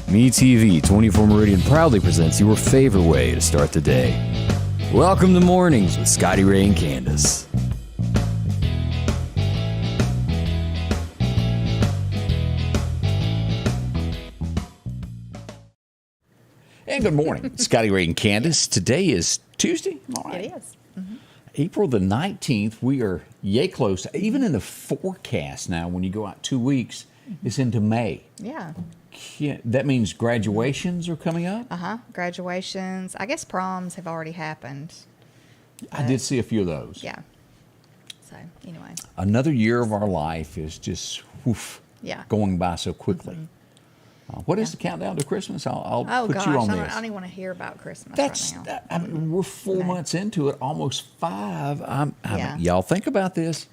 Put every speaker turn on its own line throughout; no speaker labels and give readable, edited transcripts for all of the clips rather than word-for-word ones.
MeTV 24 Meridian proudly presents your favorite way to start the day. Welcome to Mornings with Scotty Ray and Candace. And good morning, Scotty Ray and Candace. Today is Tuesday. All right.
It is. Mm-hmm.
April the 19th. We are yay close. Even in the forecast now, when you go out 2 weeks, it's into May.
Yeah.
That means graduations are coming up?
Graduations. I guess proms have already happened.
I did see a few of those.
Yeah. So, anyway.
Another year of our life is just going by so quickly.
Mm-hmm.
What is the countdown to Christmas? I'll put
gosh,
you on this.
I don't even want to hear about Christmas right now.
I mean, we're 4 months into it, almost 5.
Yeah.
Y'all think about this.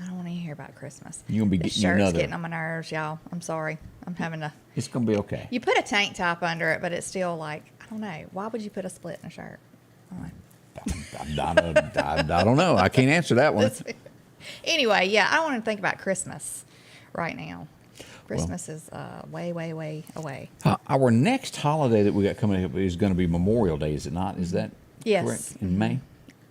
I don't want to hear about Christmas.
You're going to be
This
getting
shirt's
another.
getting on my nerves, y'all. I'm sorry. I'm having to.
It's going to be okay.
You put a tank top under it, but it's still like, I don't know. Why would you put a split in a shirt?
I don't know. I can't answer that one.
Anyway, yeah, I don't want to think about Christmas right now. Christmas is way, way, way away.
Our next holiday that we got coming up is going to be Memorial Day, is it not? Is that correct? In May?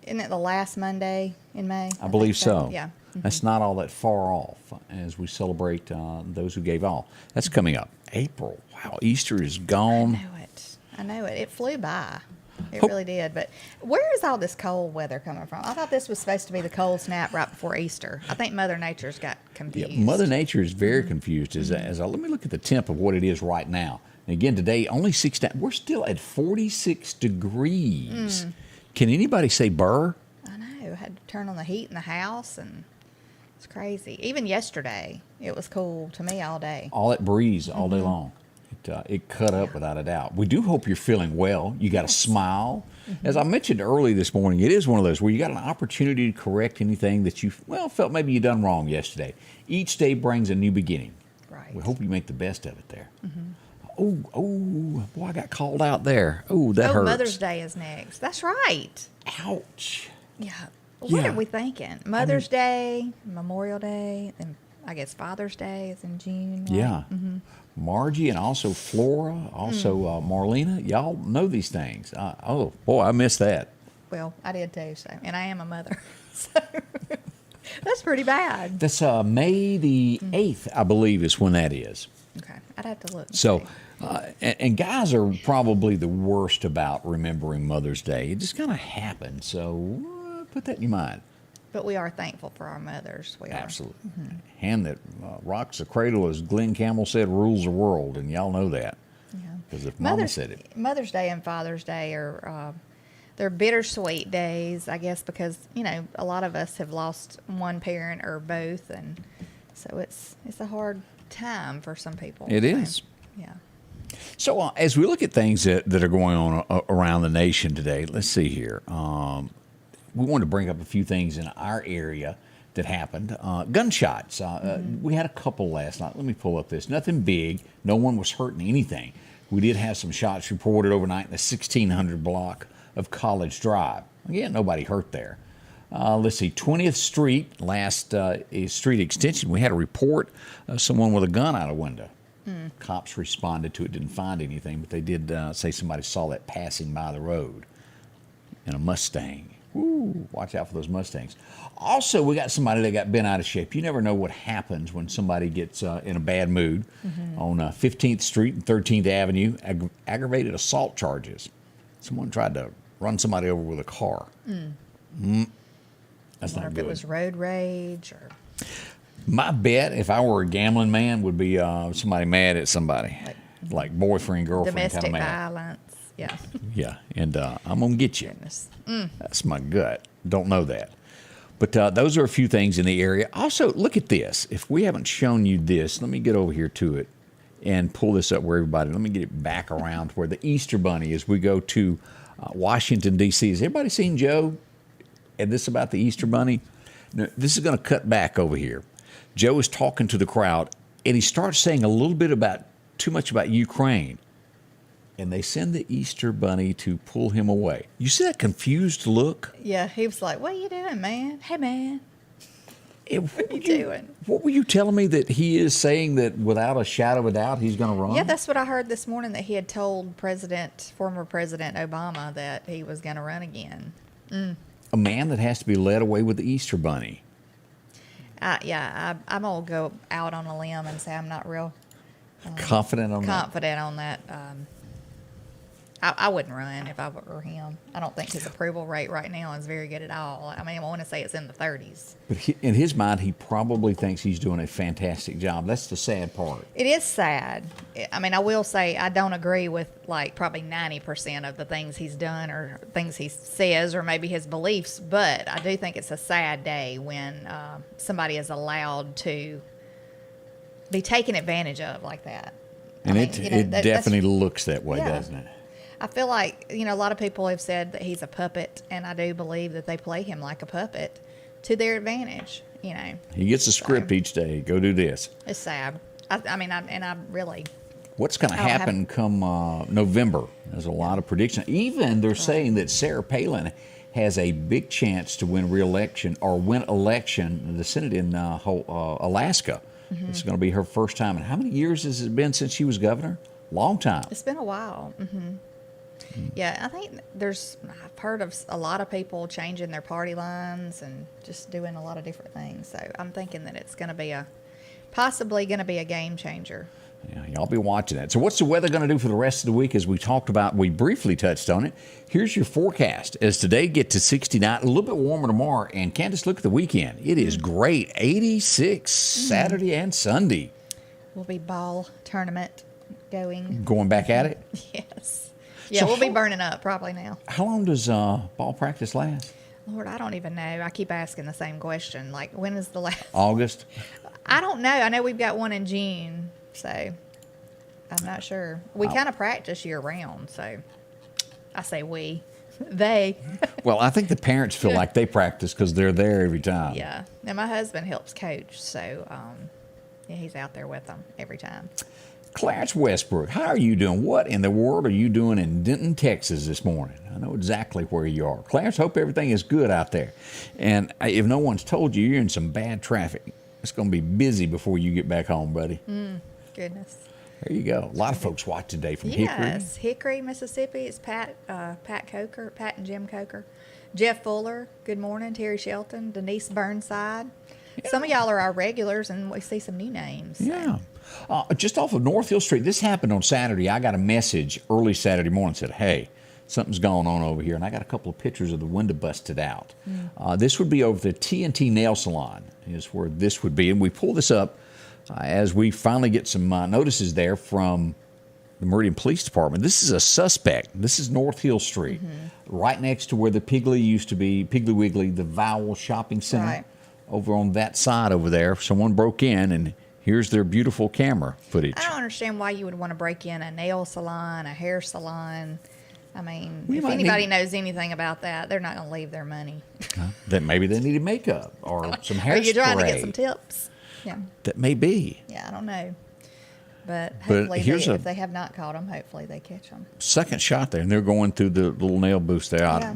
Isn't it the last Monday in May?
I believe so.
Yeah.
That's not all that far off as we celebrate those who gave all. That's coming up. April. Wow, Easter is gone.
I know it. It flew by. It really did. But where is all this cold weather coming from? I thought this was supposed to be the cold snap right before Easter. I think Mother Nature's got confused.
Yeah, Mother Nature is very confused. Let me look at the temp of what it is right now. And again, today, only 6 down. We're still at 46 degrees. Can anybody say burr?
I know. I had to turn on the heat in the house, and it's crazy. Even yesterday, it was cool to me all day.
All that breeze all day long. It cut up without a doubt. We do hope you're feeling well. You got a smile. As I mentioned early this morning, it is one of those where you got an opportunity to correct anything that you felt maybe you done wrong yesterday. Each day brings a new beginning.
Right.
We hope you make the best of it there. Oh, boy, I got called out there. Oh, that hurts.
Mother's Day is next. That's right.
Ouch.
Yeah. What are we thinking? Mother's Day, Memorial Day, and I guess Father's Day is in June. Right?
Yeah. Margie and also Flora, also Marlena. Y'all know these things. Oh, boy, I missed that.
Well, I did too, and I am a mother. So that's pretty bad.
That's May the 8th, I believe, is when that is.
Okay. I'd have to look.
So, and guys are probably the worst about remembering Mother's Day. It just kind of happens. So put that in your mind.
But we are thankful for our mothers. We are.
Absolutely. Hand that rocks the cradle, as Glen Campbell said, rules the world. And y'all know that.
Yeah.
Because if Mama said it.
Mother's Day and Father's Day are they're bittersweet days, I guess, because, a lot of us have lost one parent or both. And so it's a hard time for some people.
It is.
Yeah.
So as we look at things that are going on around the nation today, let's see here. We wanted to bring up a few things in our area that happened. Gunshots. We had a couple last night. Let me pull up this. Nothing big. No one was hurting anything. We did have some shots reported overnight in the 1600 block of College Drive. Again, nobody hurt there. Let's see, 20th Street, last street extension, we had a report of someone with a gun out a window. Cops responded to it, didn't find anything, but they did say somebody saw that passing by the road in a Mustang. Ooh, watch out for those Mustangs. Also, we got somebody that got bent out of shape. You never know what happens when somebody gets in a bad mood. On 15th Street and 13th Avenue, aggravated assault charges. Someone tried to run somebody over with a car. That's not good.
If it was road rage or...
My bet, if I were a gambling man, would be somebody mad at somebody. Like boyfriend, girlfriend kind of
domestic
mad.
violence. Yeah.
Yeah, and I'm going to get you.
Goodness.
That's my gut. Don't know that. But those are a few things in the area. Also, look at this. If we haven't shown you this, let me get over here to it and pull this up where everybody, let me get it back around where the Easter Bunny as we go to Washington, D.C. Has everybody seen Joe and this about the Easter Bunny? Now, this is going to cut back over here. Joe is talking to the crowd, and he starts saying a little bit too much about Ukraine. And they send the Easter Bunny to pull him away. You see that confused look?
Yeah, he was like, "What are you doing, man? Hey, man." What are you doing?
What were you telling me that he is saying that without a shadow of a doubt he's going to run?
Yeah, that's what I heard this morning, that he had told former President Obama that he was going to run again.
A man that has to be led away with the Easter Bunny.
I'm going to go out on a limb and say I'm not real
Confident on
that. I wouldn't run if I were him. I don't think his approval rate right now is very good at all. I mean, I want to say it's in the 30s.
But in his mind, he probably thinks he's doing a fantastic job. That's the sad part.
It is sad. I mean, I will say I don't agree with like probably 90% of the things he's done or things he says or maybe his beliefs, but I do think it's a sad day when somebody is allowed to be taken advantage of like that.
And it definitely looks that way, doesn't it?
I feel like, a lot of people have said that he's a puppet, and I do believe that they play him like a puppet to their advantage,
He gets a script each day. Go do this.
It's sad. I really...
What's going to happen come November? There's a lot of predictions. Even they're saying that Sarah Palin has a big chance to win re-election or win election in the Senate in Alaska. Mm-hmm. It's going to be her first time. And how many years has it been since she was governor? Long time.
It's been a while. Mm-hmm. Yeah, I think I've heard of a lot of people changing their party lines and just doing a lot of different things. So I'm thinking that it's going to be possibly going to be a game changer.
Yeah, y'all be watching that. So what's the weather going to do for the rest of the week? As we talked about, we briefly touched on it. Here's your forecast. As today get to 69, a little bit warmer tomorrow. And Candace, look at the weekend. It is great. 86 Saturday and Sunday.
Will be ball tournament going.
Going back at it?
Yes. Yeah, so we'll be burning up probably now.
How long does ball practice last?
Lord, I don't even know. I keep asking the same question. Like, when is the last?
August?
I don't know. I know we've got one in June, so I'm not sure. We kind of practice year-round, so I say we. They.
Well, I think the parents feel like they practice because they're there every time.
Yeah. And my husband helps coach, so he's out there with them every time.
Clarence Westbrook, how are you doing? What in the world are you doing in Denton, Texas this morning? I know exactly where you are. Clarence, hope everything is good out there. And if no one's told you, you're in some bad traffic. It's going to be busy before you get back home, buddy.
Goodness.
There you go. A lot of folks watch today from Hickory.
Yes, Hickory, Mississippi. It's Pat and Jim Coker. Jeff Fuller, good morning. Terry Shelton, Denise Burnside. Yeah. Some of y'all are our regulars, and we see some new names. So.
Yeah. Just off of North Hill Street, this happened on Saturday. I got a message early Saturday morning that said, hey, something's going on over here. And I got a couple of pictures of the window busted out. This would be over the T&T Nail Salon is where this would be. And we pull this up as we finally get some notices there from the Meridian Police Department. This is a suspect. This is North Hill Street, right next to where the Piggly used to be, Piggly Wiggly, the Vowel Shopping Center.
Right.
Over on that side over there. Someone broke in, and here's their beautiful camera footage.
I don't understand why you would want to break in a nail salon, a hair salon. I mean, if anybody knows anything about that, they're not going to leave their money.
That maybe they needed makeup or some hairspray.
Are you trying to get some tips? Yeah.
That may be.
Yeah, I don't know. But hopefully, if they have not caught them, hopefully they catch them.
Second shot there, and they're going through the little nail booths there.
Yeah.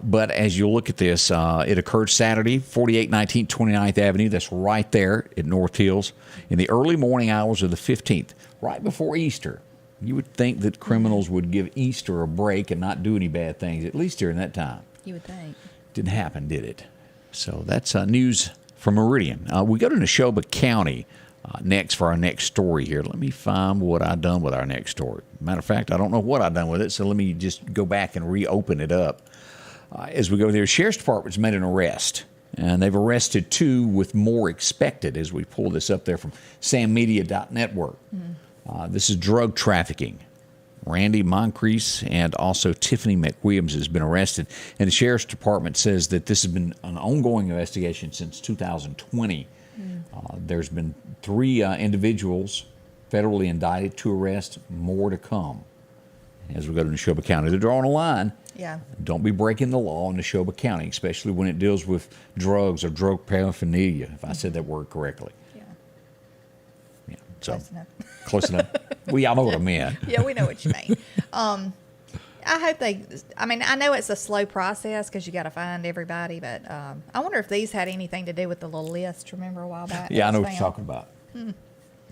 But as you look at this, it occurred Saturday, 4819 29th Avenue. That's right there at North Hills in the early morning hours of the 15th, right before Easter. You would think that criminals would give Easter a break and not do any bad things, at least during that time.
You would think.
Didn't happen, did it? So that's news from Meridian. We go to Neshoba County next for our next story here. Let me find what I've done with our next story. Matter of fact, I don't know what I've done with it, so let me just go back and reopen it up. As we go there, Sheriff's Department's made an arrest, and they've arrested 2 with more expected as we pull this up there from sammedia.network. This is drug trafficking. Randy Moncrief and also Tiffany McWilliams has been arrested, and the Sheriff's Department says that this has been an ongoing investigation since 2020. There's been 3 individuals federally indicted, 2 arrests, more to come. As we go to Neshoba County, they're drawing a line.
Yeah.
Don't be breaking the law in Neshoba County, especially when it deals with drugs or drug paraphernalia, if I said that word correctly. Yeah. So,
Close enough.
Close enough. We all know what I meant.
Yeah, we know what you mean. I hope they. I mean, I know it's a slow process because you got to find everybody, but I wonder if these had anything to do with the little list. Remember a while back?
Yeah, I know what you're talking about.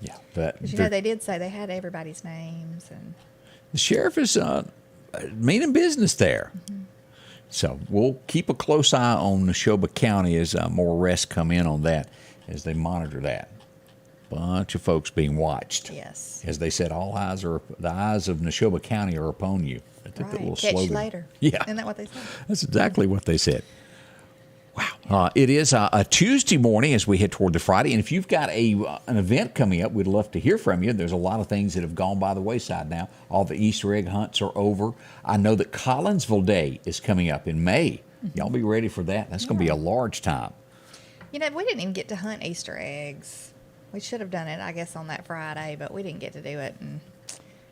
Yeah, but
they did say they had everybody's names, and
the sheriff is meaning business there. So we'll keep a close eye on Neshoba County as more arrests come in on that, as they monitor that. Bunch of folks being watched.
Yes.
As they said, the eyes of Neshoba County are upon you. I think that little
Catch
slogan.
you later.
Yeah.
Isn't that what they said?
That's exactly what they said. Wow. It is a Tuesday morning as we head toward the Friday. And if you've got an event coming up, we'd love to hear from you. There's a lot of things that have gone by the wayside now. All the Easter egg hunts are over. I know that Collinsville Day is coming up in May. Y'all be ready for that. That's going to be a large time.
You know, we didn't even get to hunt Easter eggs. We should have done it, I guess, on that Friday, but we didn't get to do it. And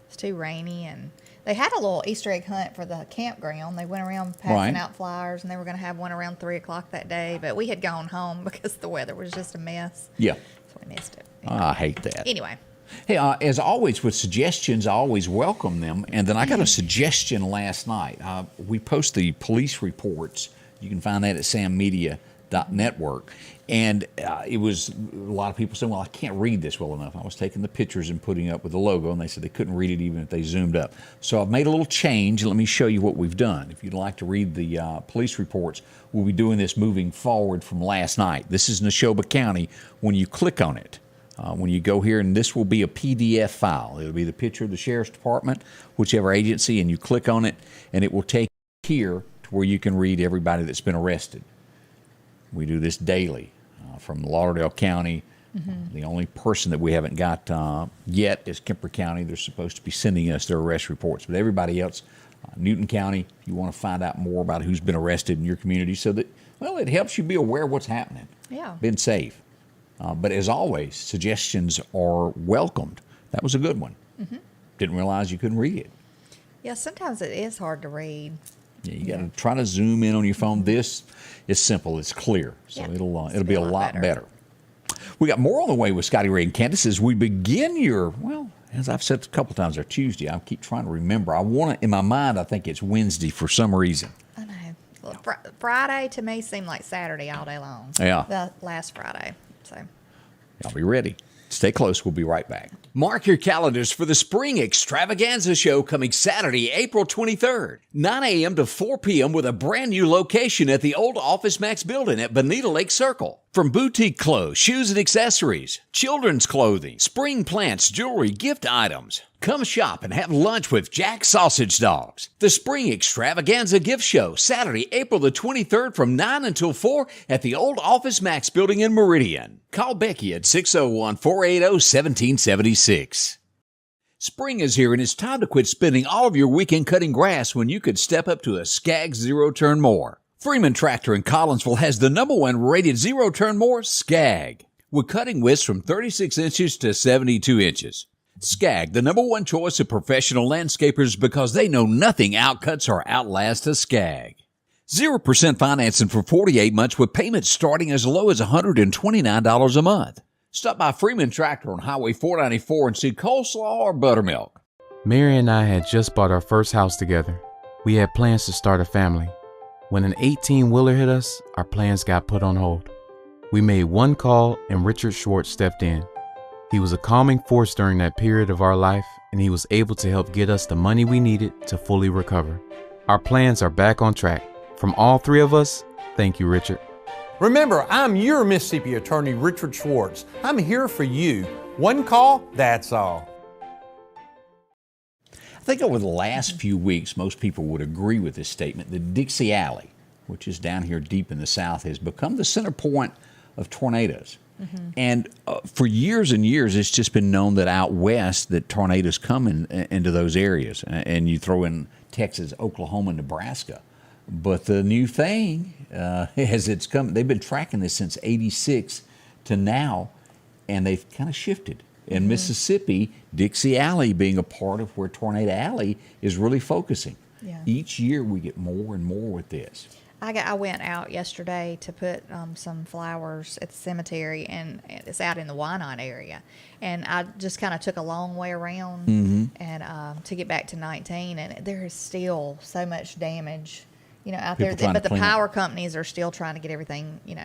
it's too rainy. And they had a little Easter egg hunt for the campground. They went around passing out flyers, and they were going to have one around 3 o'clock that day. But we had gone home because the weather was just a mess.
Yeah.
So we missed it.
Anyway. I hate that.
Anyway.
Hey, as always with suggestions, I always welcome them. And then I got a suggestion last night. We post the police reports. You can find that at sammedia.network. And it was a lot of people saying, well, I can't read this well enough. I was taking the pictures and putting up with the logo, and they said they couldn't read it even if they zoomed up. So I've made a little change. Let me show you what we've done. If you'd like to read the police reports, we'll be doing this moving forward from last night. This is Neshoba County when you click on it. When you go here, and this will be a PDF file. It'll be the picture of the Sheriff's Department, whichever agency, and you click on it, and it will take you here to where you can read everybody that's been arrested. We do this daily from Lauderdale County. The only person that we haven't got yet is Kemper County. They're supposed to be sending us their arrest reports. But everybody else, Newton County, if you want to find out more about who's been arrested in your community so that, well, it helps you be aware of what's happening.
Yeah.
Been safe. But as always, suggestions are welcomed. That was a good one. Didn't realize you couldn't read it.
Yeah, sometimes it is hard to read.
Yeah, you got to try to zoom in on your phone. This is simple. It's clear. So it'll be a lot better. We got more on the way with Scotty Ray and Candace as we begin as I've said a couple times, our Tuesday. I keep trying to remember. In my mind, I think it's Wednesday for some reason.
I know. Well, Friday to me seemed like Saturday all day long.
Yeah.
The last Friday. So
I'll be ready. Stay close. We'll be right back. Mark your calendars for the Spring Extravaganza Show coming Saturday, April 23rd, 9 a.m. to 4 p.m. with a brand new location at the old Office Max building at Bonita Lake Circle. From boutique clothes, shoes and accessories, children's clothing, spring plants, jewelry, gift items. Come shop and have lunch with Jack's Sausage Dogs. The Spring Extravaganza Gift Show, Saturday, April the 23rd from 9 until 4 at the old Office Max building in Meridian. Call Becky at 601-480-1776. Spring is here and it's time to quit spending all of your weekend cutting grass when you could step up to a Skag Zero Turn Mower. Freeman Tractor in Collinsville has the #1 rated zero turn mower, Skag, with cutting widths from 36 inches to 72 inches. Skag, the #1 choice of professional landscapers because they know nothing outcuts or outlasts a Skag. 0% financing for 48 months with payments starting as low as $129 a month. Stop by Freeman Tractor on Highway 494 and see coleslaw or buttermilk.
Mary and I had just bought our first house together. We had plans to start a family. When an 18-wheeler hit us, our plans got put on hold. We made one call and Richard Schwartz stepped in. He was a calming force during that period of our life, and he was able to help get us the money we needed to fully recover. Our plans are back on track. From all three of us, thank you, Richard.
Remember, I'm your Mississippi attorney, Richard Schwartz. I'm here for you. One call, that's all.
I think over the last few weeks, most people would agree with this statement that Dixie Alley, which is down here deep in the South, has become the center point of tornadoes. And for years and years, it's just been known that out west that tornadoes come into those areas. And you throw in Texas, Oklahoma, Nebraska. But the new thing, as it's come, they've been tracking this since '86 to now, and they've kind of shifted. In Mississippi, Dixie Alley being a part of where Tornado Alley is really focusing.
Yeah.
Each year we get more and more with this.
I went out yesterday to put some flowers at the cemetery, and it's out in the Wynot area. And I just kind of took a long way around and to get back to 19, and there is still so much damage, out
People
there.
trying to
But the
clean
power
up.
companies are still trying to get everything,
They've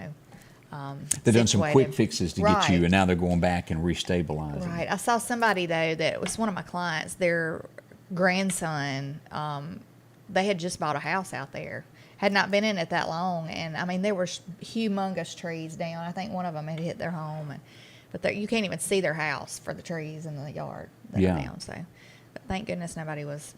done some
situated.
quick fixes to get you,
Right.
and now they're going back and restabilizing.
Right. I saw somebody, though, that was one of my clients. Their grandson, they had just bought a house out there. Had not been in it that long. And, I mean, there were humongous trees down. I think one of them had hit their home. But you can't even see their house for the trees in the yard that are down. So, but thank goodness nobody was,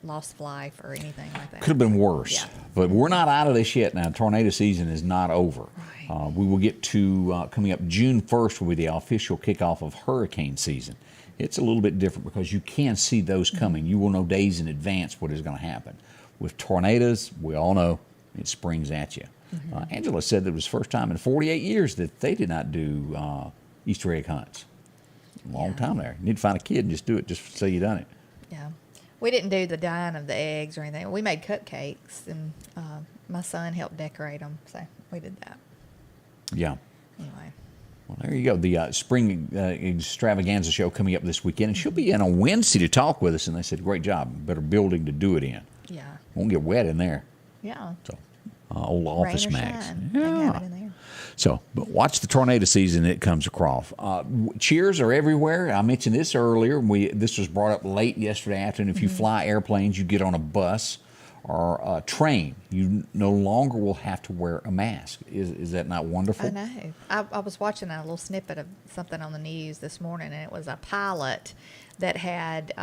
loss of life or anything like that.
Could have been worse.
Yeah.
But we're not out of this yet now. Tornado season is not over.
Right.
We will get to, coming up June 1st will be the official kickoff of hurricane season. It's a little bit different because you can see those coming. You will know days in advance what is going to happen. With tornadoes, we all know it springs at you. Angela said that it was the first time in 48 years that they did not do Easter egg hunts. Long time there. You need to find a kid and just do it just so you done it.
Yeah. We didn't do the dyeing of the eggs or anything. We made cupcakes, and my son helped decorate them, so we did that.
Yeah.
Anyway.
Well, there you go. The spring extravaganza show coming up this weekend. And she'll be in on Wednesday to talk with us. And they said, great job. Better building to do it in.
Yeah.
Won't get wet in there.
Yeah.
So, old office
Rain or
mags.
shine, they can have it in there.
So, but watch the tornado season. It comes across. Cheers are everywhere. I mentioned this earlier. This was brought up late yesterday afternoon. If you fly airplanes, you get on a bus or a train, you no longer will have to wear a mask. Is that not wonderful?
I know. I was watching a little snippet of something on the news this morning, and it was a pilot that had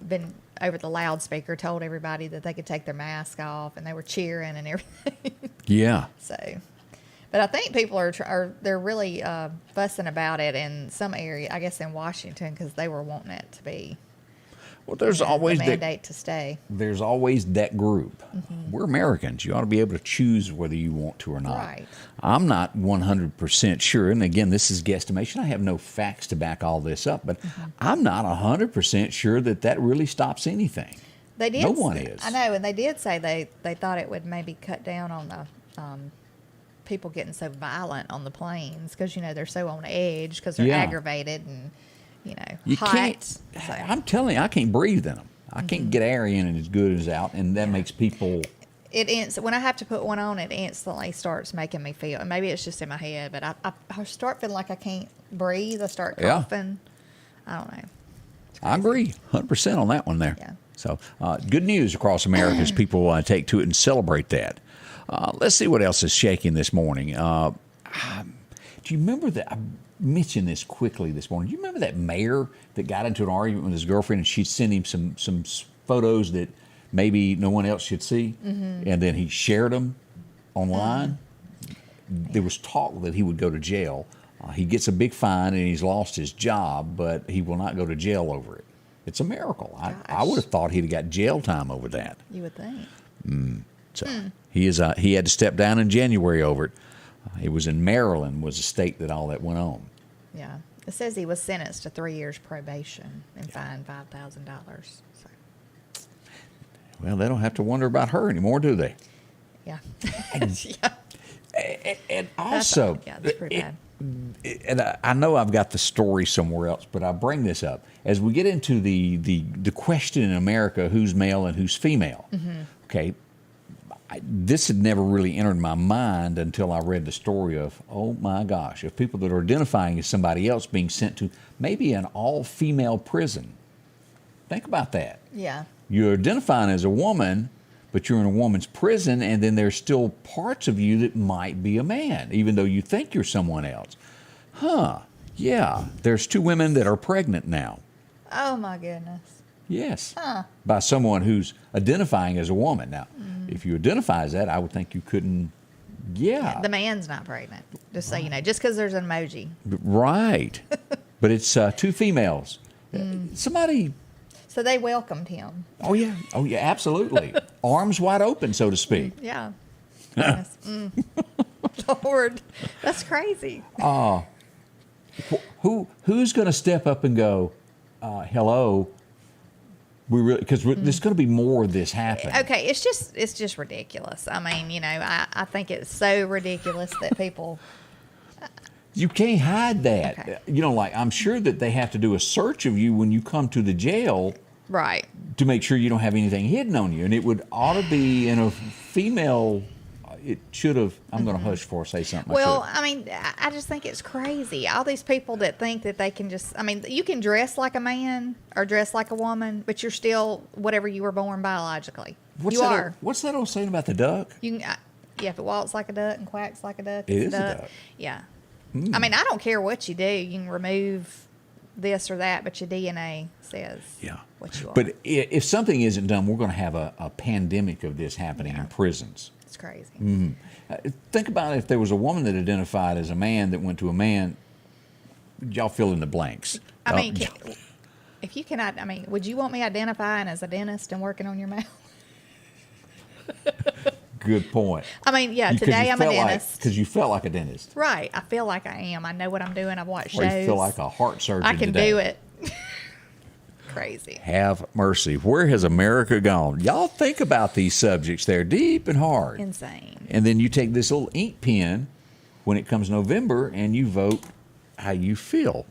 been over the loudspeaker told everybody that they could take their mask off, and they were cheering and everything.
Yeah.
So, but I think people they're really fussing about it in some area, I guess in Washington, because they were wanting it to be.
Well, there's
the
always
mandate to stay.
There's always that group. We're Americans. You ought to be able to choose whether you want to or not.
Right.
I'm not 100% sure, and again, this is guesstimation. I have no facts to back all this up, but I'm not 100% sure that really stops anything.
They did.
No one is.
I know, and they did say they thought it would maybe cut down on the people getting so violent on the planes because they're so on edge because they're aggravated and
You
hot.
can't.
So,
I'm telling you, I can't breathe in them. I can't get air in as good as out, and that makes people.
when I have to put one on, it instantly starts making me feel. And maybe it's just in my head, but I start feeling like I can't breathe. I start coughing. I don't know.
I agree 100% on that one there.
Yeah.
So good news across America as people take to it and celebrate that. Let's see what else is shaking this morning. Do you remember that? I mentioned this quickly this morning. Do you remember that mayor that got into an argument with his girlfriend and she'd send him some photos that maybe no one else should see, and then he shared them online? There was talk that he would go to jail. He gets a big fine and he's lost his job, but he will not go to jail over it. It's a miracle. I would have thought he'd have got jail time over that.
You would think.
So he had to step down in January over it. It was in Maryland, was the state that all that went on.
Yeah. It says he was sentenced to 3 years probation and fined $5,000. So.
Well, they don't have to wonder about her anymore, do they?
Yeah.
And also,
that's pretty bad.
And I know I've got the story somewhere else, but I bring this up as we get into the question in America: who's male and who's female? Okay, this had never really entered my mind until I read the story of, oh my gosh, of people that are identifying as somebody else being sent to maybe an all-female prison. Think about that.
Yeah.
You're identifying as a woman, but you're in a woman's prison, and then there's still parts of you that might be a man, even though you think you're someone else. Yeah. There's 2 women that are pregnant now.
Oh, my goodness.
Yes. By someone who's identifying as a woman. Now, if you identify as that, I would think you couldn't,
The man's not pregnant, just so you know, just because there's an emoji.
Right. But it's 2 females. Somebody...
So they welcomed him.
Oh, yeah, absolutely. Arms wide open, so to speak.
Yeah. Yes. Lord, that's crazy.
Who's going to step up and go, hello, We really, because there's going to be more of this happening.
Okay, it's just ridiculous. I mean, I think it's so ridiculous that people.
You can't hide that.
Okay.
Like I'm sure that they have to do a search of you when you come to the jail.
Right.
To make sure you don't have anything hidden on you. And it ought to be in a female, it should have, I'm going to hush before I say something.
Well, I mean, I just think it's crazy. All these people that think that they can just, I mean, you can dress like a man or dress like a woman, but you're still whatever you were born biologically.
What's that old saying about the duck?
You can, if it walks like a duck and quacks like a duck,
It
it's
is a duck.
Yeah. I mean, I don't care what you do. You can remove this or that, but your DNA says what you are.
But if something isn't done, we're going to have a pandemic of this happening in prisons.
It's crazy.
Think about if there was a woman that identified as a man that went to a man. Y'all fill in the blanks.
I mean, if you cannot, I mean, would you want me identifying as a dentist and working on your mouth?
Good point.
I mean, yeah, today I'm a dentist.
Because you felt like a dentist.
Right. I feel like I am. I know what I'm doing. I've watched
Or
shows.
you feel like a heart surgeon
I can
today.
do it. Crazy.
Have mercy. Where has America gone? Y'all think about these subjects. They're deep and hard.
Insane.
And then you take this little ink pen when it comes November and you vote how you feel.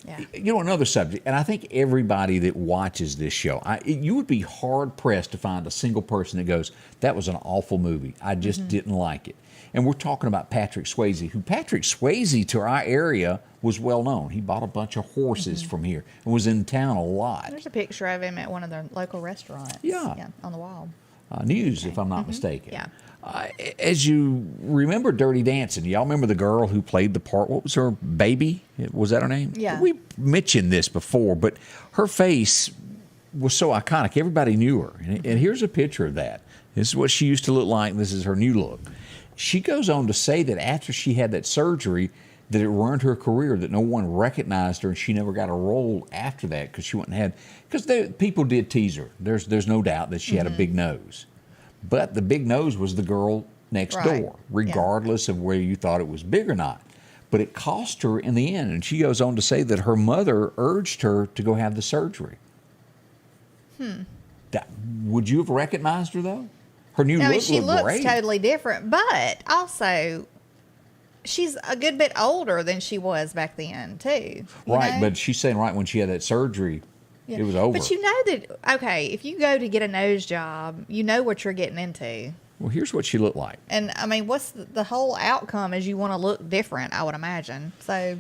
Yeah.
Another subject, and I think everybody that watches this show, you would be hard-pressed to find a single person that goes, that was an awful movie. I just didn't like it. And we're talking about Patrick Swayze, who Patrick Swayze to our area was well known. He bought a bunch of horses from here and was in town a lot.
There's a picture of him at one of the local restaurants.
Yeah.
On the wall.
News, if I'm not mistaken.
Yeah.
As you remember Dirty Dancing, y'all remember the girl who played the part? What was her baby? Was that her name?
Yeah.
We mentioned this before, but her face was so iconic. Everybody knew her. And here's a picture of that. This is what she used to look like. This is her new look. She goes on to say that after she had that surgery, that it ruined her career, that no one recognized her, and she never got a role after that because she wouldn't had, because people did tease her. There's no doubt that she had a big nose. But the big nose was the girl next door, regardless of whether you thought it was big or not. But it cost her in the end. And she goes on to say that her mother urged her to go have the surgery. Would you have recognized her, though? Her new look
she
looked
looks
great.
totally different, but also she's a good bit older than she was back then, too.
Right,
know?
but she's saying right when she had that surgery, it was over.
But you know that, okay, if you go to get a nose job, you know what you're getting into.
Well, here's what she looked like.
And, I mean, what's the whole outcome is you want to look different, I would imagine. So,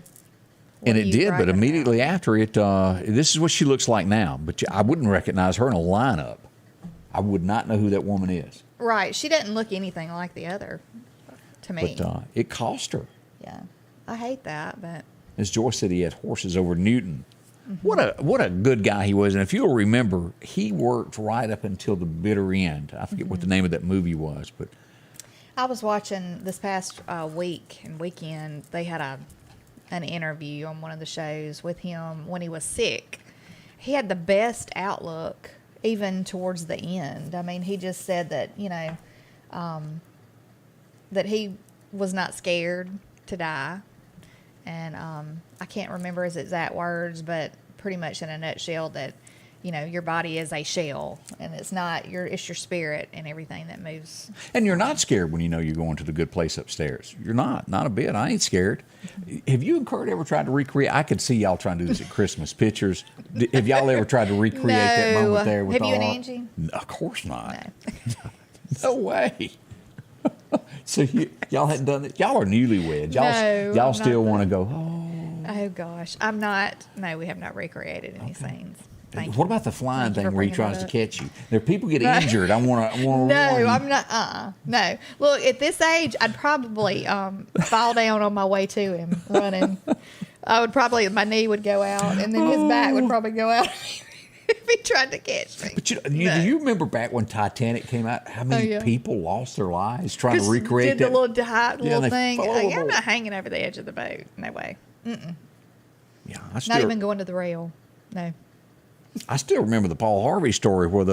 And it did, but immediately after it, this is what she looks like now. But I wouldn't recognize her in a lineup. I would not know who that woman is.
Right. She doesn't look anything like the other, to me.
But it cost her.
Yeah. I hate that, but.
As Joyce said, he had horses over Newton. What a good guy he was. And if you'll remember, he worked right up until the bitter end. I forget what the name of that movie was, but
I was watching this past week and weekend, they had an interview on one of the shows with him when he was sick. He had the best outlook even towards the end. I mean, he just said that, that he was not scared to die. And I can't remember his exact words, but pretty much in a nutshell that, your body is a shell, and it's not it's your spirit and everything that moves.
And you're not scared when you know you're going to the good place upstairs. You're not a bit. I ain't scared. Have you and Kurt ever tried to recreate? I could see y'all trying to do this at Christmas pictures. Have y'all ever tried to recreate that moment there with
Have you and
our-
Angie?
No, of course not.
No.
No way. So y'all hadn't done it. Y'all are newlyweds.
No,
Y'all
I'm
still
not
want to go, oh.
Oh, gosh. I'm not. No, we have not recreated any scenes. Thank
What
you.
about the flying
Thank you
thing
for
where he
bringing
tries
that
to
up.
catch you? There, people get injured. I want to warn you.
No, I'm not. No. Look, at this age, I'd probably fall down on my way to him running. I would probably, my knee would go out, and then his back would probably go out if he tried to catch me.
But do you remember back when Titanic came out? How many people lost their lives trying to recreate
did
that?
the little
they
thing.
fell
I'm
overboard.
not hanging over the edge of the boat. No way.
Yeah,
Not even going to the rail. No.
I still remember the Paul Harvey story where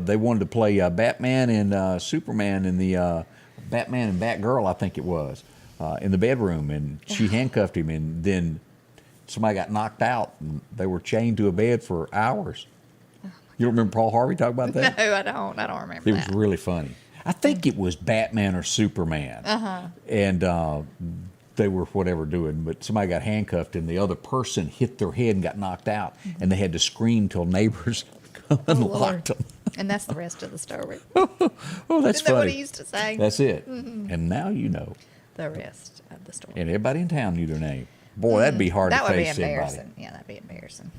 they wanted to play Batman and Superman in the Batman and Batgirl, I think it was, in the bedroom, and she handcuffed him, and then somebody got knocked out, and they were chained to a bed for hours. You don't remember Paul Harvey talk about that?
No, I don't. I don't remember
It
that.
was really funny. I think it was Batman or Superman. And they were whatever doing, but somebody got handcuffed and the other person hit their head and got knocked out. And they had to scream till neighbors come and locked them.
And that's the rest of the story.
Oh, that's
Isn't that
funny.
what he used to say?
That's it. And now you know.
The rest of the story.
And everybody in town knew their name. Boy, that'd be hard
That
to
would be
face
embarrassing.
anybody.
Yeah, that'd be embarrassing.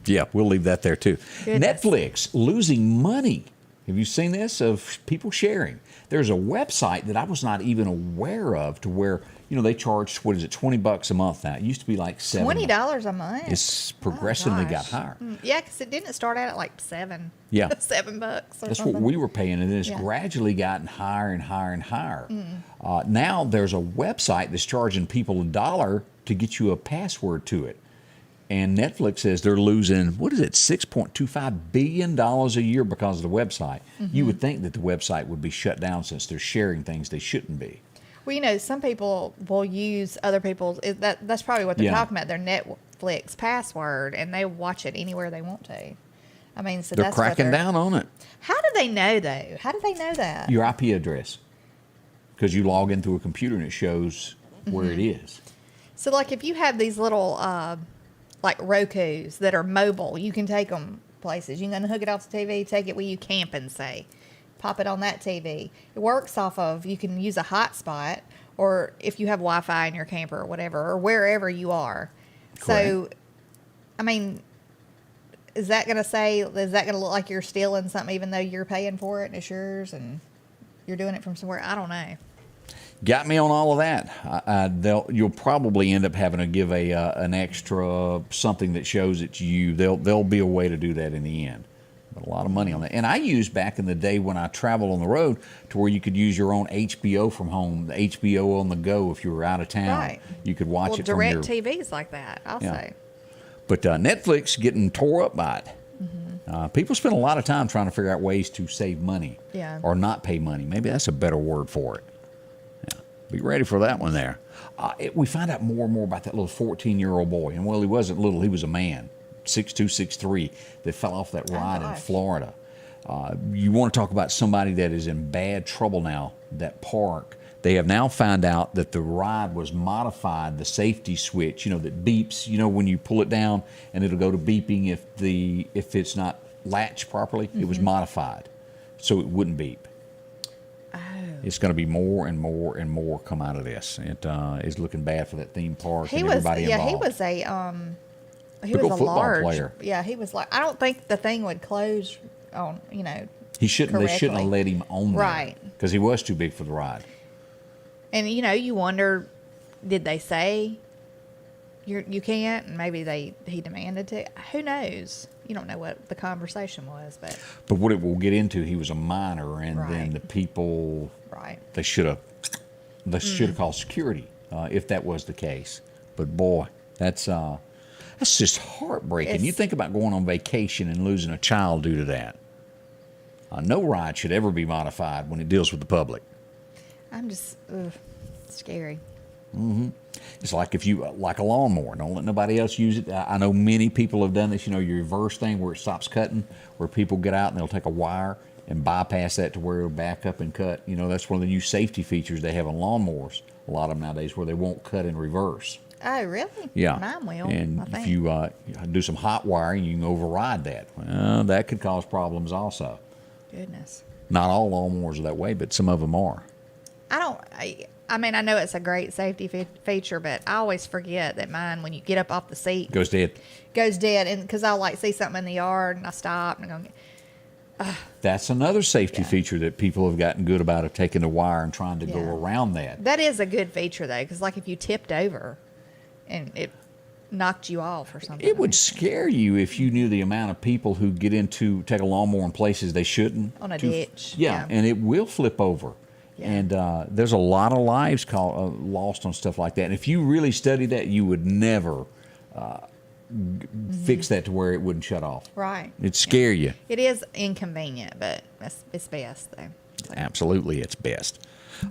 Yeah, we'll leave that there too.
Goodness.
Netflix losing money. Have you seen this of people sharing? There's a website that I was not even aware of to where, you know, they charge, what is it, $20 a month now. It used to be like
$20 a month.
It's progressively got
gosh.
higher.
Yeah, because it didn't start out at like $7.
Yeah.
$7 or
That's
something.
what we were paying, and then it's
Yeah.
gradually gotten higher and higher and higher. Now there's a website that's charging people $1 to get you a password to it. And Netflix says they're losing, what is it, $6.25 billion a year because of the website. You would think that the website would be shut down since they're sharing things they shouldn't be.
Well, you know, some people will use other people's. That's probably what they're
Yeah.
talking about. Their Netflix password, and they watch it anywhere they want to. I mean, so
They're
that's
cracking
what
down on it.
How do they know though? How do they know that?
Your IP address. Because you log into a computer and it shows where it is.
So, like, if you have these little, like Roku's that are mobile, you can take them places. You can hook it off the TV, take it where you camping, say, pop it on that TV. It works off of, you can use a hotspot, or if you have Wi-Fi in your camper or whatever, or wherever you are. So,
Correct.
I mean, is that going to look like you're stealing something even though you're paying for it and it's yours and you're doing it from somewhere? I don't know.
Got me on all of that. You'll probably end up having to give an extra something that shows it's you. There'll be a way to do that in the end. But a lot of money on that. And I used back in the day when I traveled on the road to where you could use your own HBO from home, the HBO on the go if you were out of town.
Right.
You could watch
Well,
it from your...
direct TVs like that, I'll
Yeah.
say.
But Netflix getting tore up by it. People spend a lot of time trying to figure out ways to save money.
Yeah.
Or not pay money. Maybe that's a better word for it. Yeah. Be ready for that one there. We find out more and more about that little 14-year-old boy. And, well, he wasn't little. He was a man, 6'2", 6'3", that fell off that ride in
gosh.
Florida. You want to talk about somebody that is in bad trouble now, that park. They have now found out that the ride was modified, the safety switch, that beeps, when you pull it down and it'll go to beeping if it's not latched properly. It was modified so it wouldn't beep.
Oh.
It's going to be more and more and more come out of this. It is looking bad for that theme park and everybody involved.
He was a
Big old football
large
player.
Yeah, he was like, I don't think the thing would close on,
He shouldn't. They shouldn't have
correctly.
let him on there,
Right.
Because he was too big for the ride.
And you wonder, did they say you can't? And maybe he demanded to. Who knows? You don't know what the conversation was, but
But what it will get into, he was a minor, and then
Right.
the people
right.
they should have called security if that was the case. But boy, that's just heartbreaking. You
It's-
think about going on vacation and losing a child due to that. No ride should ever be modified when it deals with the public.
I'm just scary.
It's like if you like a lawnmower, don't let nobody else use it. I know many people have done this. Your reverse thing where it stops cutting, where people get out and they'll take a wire and bypass that to where it'll back up and cut. That's one of the new safety features they have on lawnmowers. A lot of them nowadays where they won't cut in reverse.
Oh, really?
Yeah.
Mine will.
And
I think.
if you do some hot wiring, you can override that. Well, that could cause problems also.
Goodness.
Not all lawnmowers are that way, but some of them are.
I mean, I know it's a great safety feature, but I always forget that mine, when you get up off the seat,
Goes dead.
goes dead. And because I'll see something in the yard and I stop and go,
That's another safety
Yeah.
feature that people have gotten good about, of taking the wire and trying to go
Yeah.
around that.
that is a good feature though, because if you tipped over and it knocked you off or something.
It would scare you if you knew the amount of people who take a lawnmower in places they shouldn't.
On a ditch,
Yeah,
yeah.
and it will flip over.
Yeah.
And there's a lot of lives lost on stuff like that. And if you really study that, you would never fix that to where it wouldn't shut off.
Right.
It'd scare you.
It is inconvenient, but it's best though. So,
Absolutely, it's best.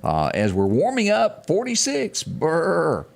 As we're warming up, 46, brr.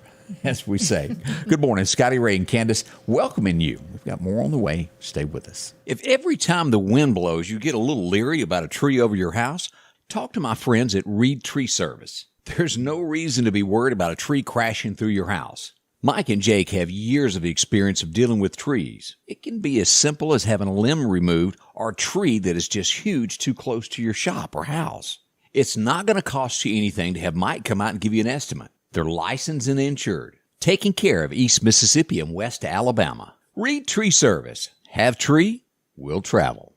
as we say. Good morning, Scotty Ray and Candace, welcoming you. We've got more on the way. Stay with us. If every time the wind blows you get a little leery about a tree over your house, talk to my friends at Reed Tree Service. There's no reason to be worried about a tree crashing through your house. Mike and Jake have years of experience of dealing with trees. It can be as simple as having a limb removed or a tree that is just huge too close to your shop or house. It's not going to cost you anything to have Mike come out and give you an estimate. They're licensed and insured, taking care of East Mississippi and West Alabama. Reed Tree Service. Have tree, will travel.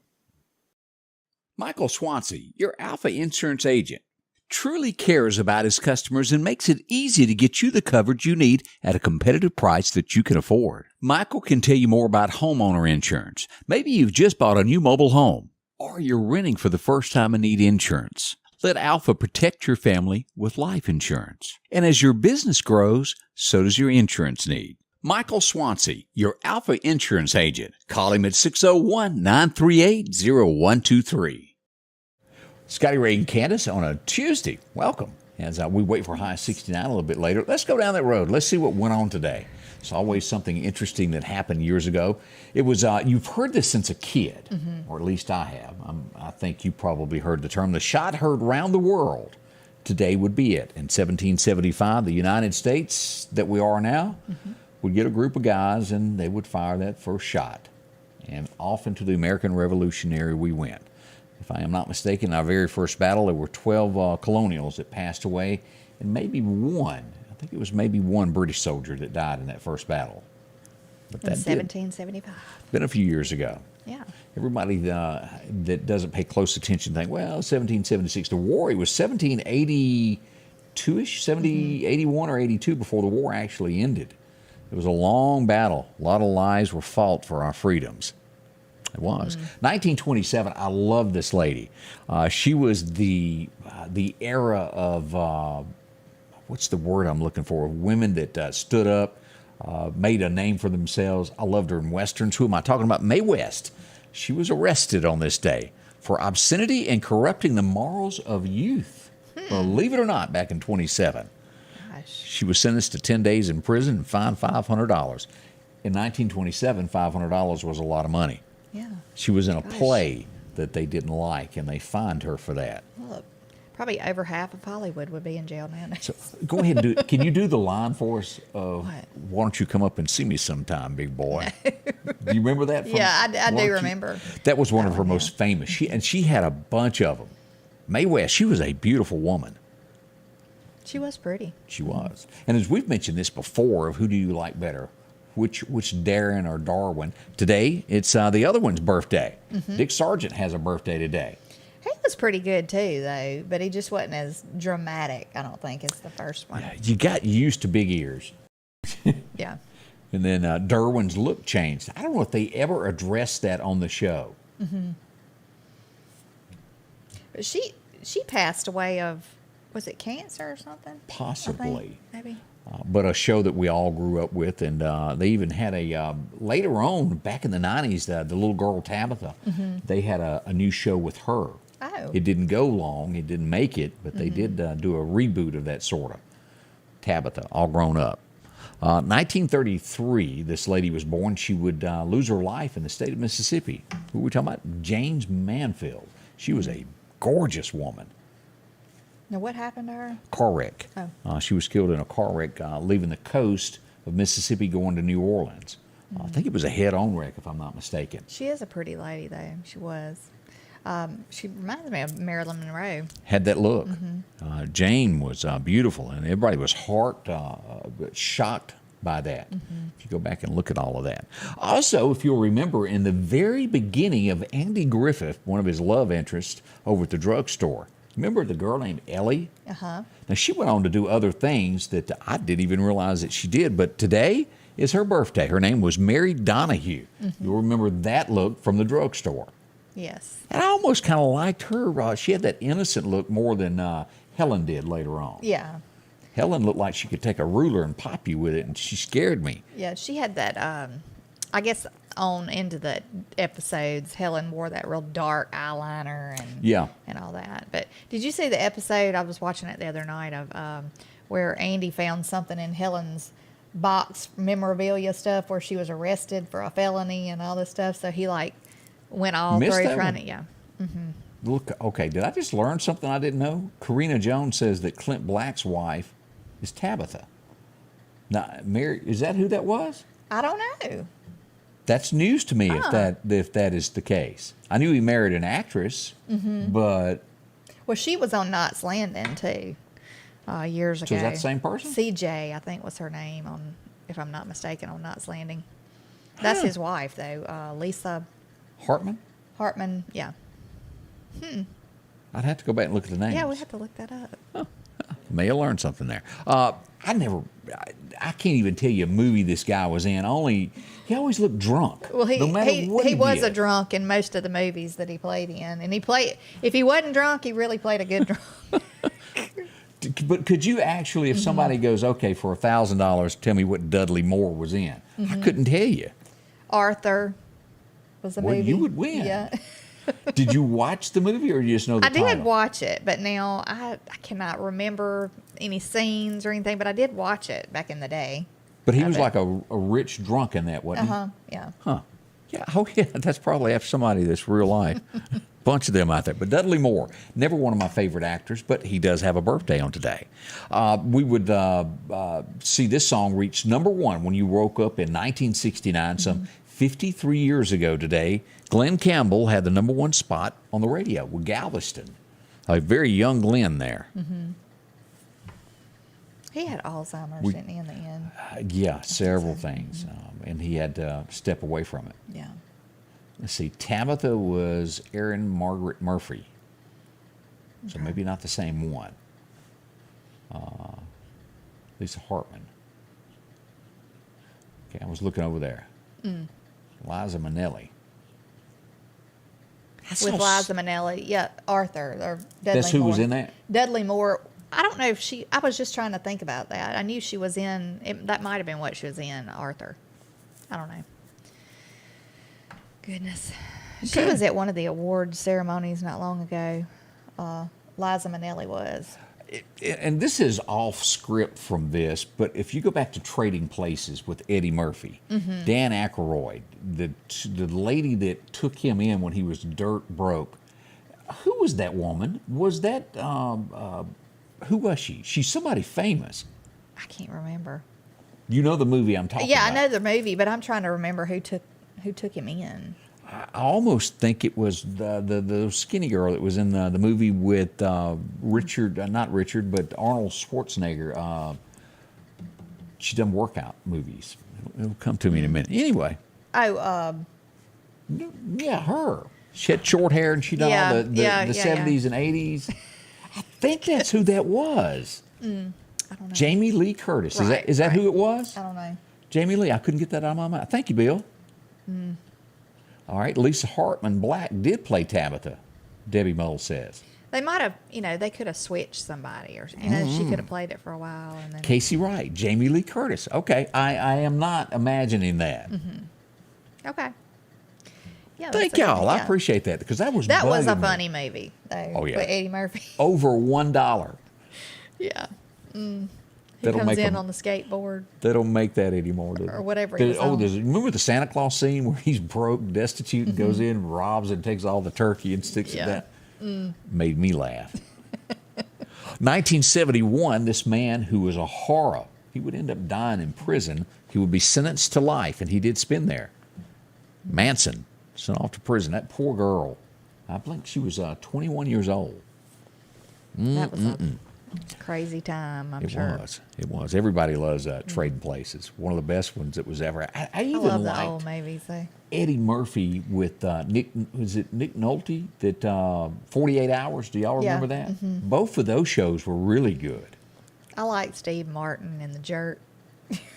Michael Swansea, your Alpha Insurance agent, truly cares about his customers and makes it easy to get you the coverage you need at a competitive price that you can afford. Michael can tell you more about homeowner insurance. Maybe you've just bought a new mobile home, or you're renting for the first time and need insurance. Let Alpha protect your family with life insurance. And as your business grows, so does your insurance need. Michael Swansea, your Alpha Insurance agent. Call him at 601-938-0123. Scotty Ray and Candace on a Tuesday. Welcome. As we wait for high 69 a little bit later, let's go down that road. Let's see what went on today. It's always something interesting that happened years ago. It was, you've heard this since a kid, or at least I have. I think you probably heard the term. The shot heard round the world. Today would be it. In 1775, the United States that we are now would get a group of guys and they would fire that first shot. And off into the American Revolutionary we went. If I am not mistaken, our very first battle, there were 12 colonials that passed away, and maybe one, I think it was maybe one British soldier that died in that first battle. But
in 1775.
Been a few years ago.
Yeah.
Everybody that doesn't pay close attention think, well, 1776, the war, it was 1782-ish, 81 or 82 before the war actually ended. It was a long battle. A lot of lives were fought for our freedoms. It was. 1927, I love this lady. She was the era of, what's the word I'm looking for? Women that stood up, made a name for themselves. I loved her in Westerns. Who am I talking about? Mae West. She was arrested on this day for obscenity and corrupting the morals of youth. Believe it or not, back in 27.
Gosh.
She was sentenced to 10 days in prison and fined $500. In 1927, $500 was a lot of money.
Yeah.
She was in a play that they didn't like, and they fined her for that.
Well, probably over half of Hollywood would be in jail now.
So go ahead and do. Can you do the line for us? Of,
What?
why don't you come up and see me sometime, big boy? Do you remember that?
Yeah, I do remember.
That was one of her most famous. She had a bunch of them. Mae West, she was a beautiful woman.
She was pretty.
She was. And as we've mentioned this before, of who do you like better? Which Darren or Darwin? Today, it's the other one's birthday. Dick Sargent has a birthday today.
He was pretty good too, though, but he just wasn't as dramatic, I don't think, as the first one.
Yeah, you got used to big ears.
Yeah.
And then Derwin's look changed. I don't know if they ever addressed that on the show.
But she passed away of, was it cancer or something?
Possibly.
Maybe.
But a show that we all grew up with, and they even had a, later on, back in the 90s, the little girl Tabitha, they had a new show with her.
Oh.
It didn't go long, it didn't make it, but they did do a reboot of that sort of. Tabitha, all grown up. 1933, this lady was born. She would lose her life in the state of Mississippi. Who were we talking about? James Manfield. She was a gorgeous woman.
Now, what happened to her?
Car wreck.
Oh.
She was killed in a car wreck leaving the coast of Mississippi going to New Orleans. I think it was a head-on wreck, if I'm not mistaken.
She is a pretty lady, though. She was. She reminds me of Marilyn Monroe.
Had that look. Jane was beautiful, and everybody was shocked by that. If you go back and look at all of that. Also, if you'll remember, in the very beginning of Andy Griffith, one of his love interests over at the drugstore, remember the girl named Ellie?
Uh-huh.
Now, she went on to do other things that I didn't even realize that she did, but today is her birthday. Her name was Mary Donahue. You'll remember that look from the drugstore.
Yes.
And I almost kind of liked her. She had that innocent look more than Helen did later on.
Yeah.
Helen looked like she could take a ruler and pop you with it, and she scared me.
Yeah, she had that, I guess on into the episodes, Helen wore that real dark eyeliner and all that. But did you see the episode, I was watching it the other night, of where Andy found something in Helen's box memorabilia stuff where she was arrested for a felony and all this stuff. So he like went all
Missed
through
that
trying
one?
to, yeah.
Look, okay, did I just learn something I didn't know? Karina Jones says that Clint Black's wife is Tabitha. Now, Mary, is that who that was?
I don't know.
That's news to me if that is the case. I knew he married an actress, but
Well, she was on Knots Landing too, years ago.
is that the same person?
CJ, I think was her name on, if I'm not mistaken, on Knots Landing. That's his wife though, Lisa
Hartman?
Hartman. Yeah.
I'd have to go back and look at the names.
Yeah, we have to look that up.
May have learned something there. I can't even tell you a movie this guy was in. He always looked drunk.
Well,
no matter what
he was
did.
a drunk in most of the movies that he played in, and if he wasn't drunk, he really played a good drunk.
But could you actually, if somebody goes, okay, for $1,000, tell me what Dudley Moore was in? I couldn't tell you.
Arthur was a
Well,
movie.
you would win.
Yeah.
Did you watch the movie or you just know the
I
title?
did watch it, but now I cannot remember any scenes or anything, but I did watch it back in the day.
But he was like a rich drunk in that, wasn't he?
Yeah.
Huh. Yeah. Oh, yeah. That's probably after somebody that's real life. Bunch of them out there. But Dudley Moore, never one of my favorite actors, but he does have a birthday on today. We would see this song reach number one when you woke up in 1969, some 53 years ago today. Glen Campbell had the number one spot on the radio with Galveston. A very young Glen there.
He had Alzheimer's, didn't he, in the end?
Yeah, several things. And he had to step away from it.
Yeah.
Let's see. Tabitha was Erin Margaret Murphy. So maybe not the same one. Lisa Hartman. Okay, I was looking over there. Liza Minnelli.
With Liza Minnelli. Yeah, Arthur. Or Dudley
That's who
Moore.
was in that?
Dudley Moore. I don't know if I was just trying to think about that. I knew she was that might have been what she was in, Arthur. I don't know. Goodness. She was at one of the awards ceremonies not long ago. Liza Minnelli was.
And this is off script from this, but if you go back to Trading Places with Eddie Murphy, Dan Aykroyd, the lady that took him in when he was dirt broke, who was that woman? Was that, who was she? She's somebody famous.
I can't remember.
You know the movie I'm talking about.
Yeah, I know the movie, but I'm trying to remember who took him in.
I almost think it was the skinny girl that was in the movie with Richard, not Richard, but Arnold Schwarzenegger. She done workout movies. It'll come to me in a minute. Anyway.
Oh,
yeah, her. She had short hair and she done all the 70s and 80s. I think that's who that was.
I don't know.
Jamie Lee Curtis.
Right,
Is that
right.
who it was?
I don't know.
Jamie Lee. I couldn't get that out of my mind. Thank you, Bill. All right. Lisa Hartman Black did play Tabitha, Debbie Mull says.
They might have, they could have switched somebody, or she could have played it for a while, and then.
Casey Wright, Jamie Lee Curtis. Okay, I am not imagining that.
Okay. Yeah.
Thank
that's a good
y'all.
one,
I
yeah.
appreciate that because that was
That was a
bugging me.
funny movie, though.
Oh, yeah.
With Eddie Murphy.
Over $1.
Yeah. He
That'll
comes
make
in
him-
on the skateboard.
They don't make that anymore, do they?
Or whatever he was on.
Remember the Santa Claus scene where he's broke, destitute, and goes in, robs, and takes all the turkey and sticks it down? Made me laugh. 1971, this man who was a horror, he would end up dying in prison. He would be sentenced to life, and he did spend there. Manson, sent off to prison. That poor girl. I think she was 21 years old.
That was a crazy time, I'm sure.
It was. Everybody loves Trading Places. One of the best ones that was ever. I
I
even
love the
liked
old movies, though.
Eddie Murphy with Nick. Was it Nick Nolte? That 48 Hours. Do y'all remember that? Both of those shows were really good.
I like Steve Martin and The Jerk.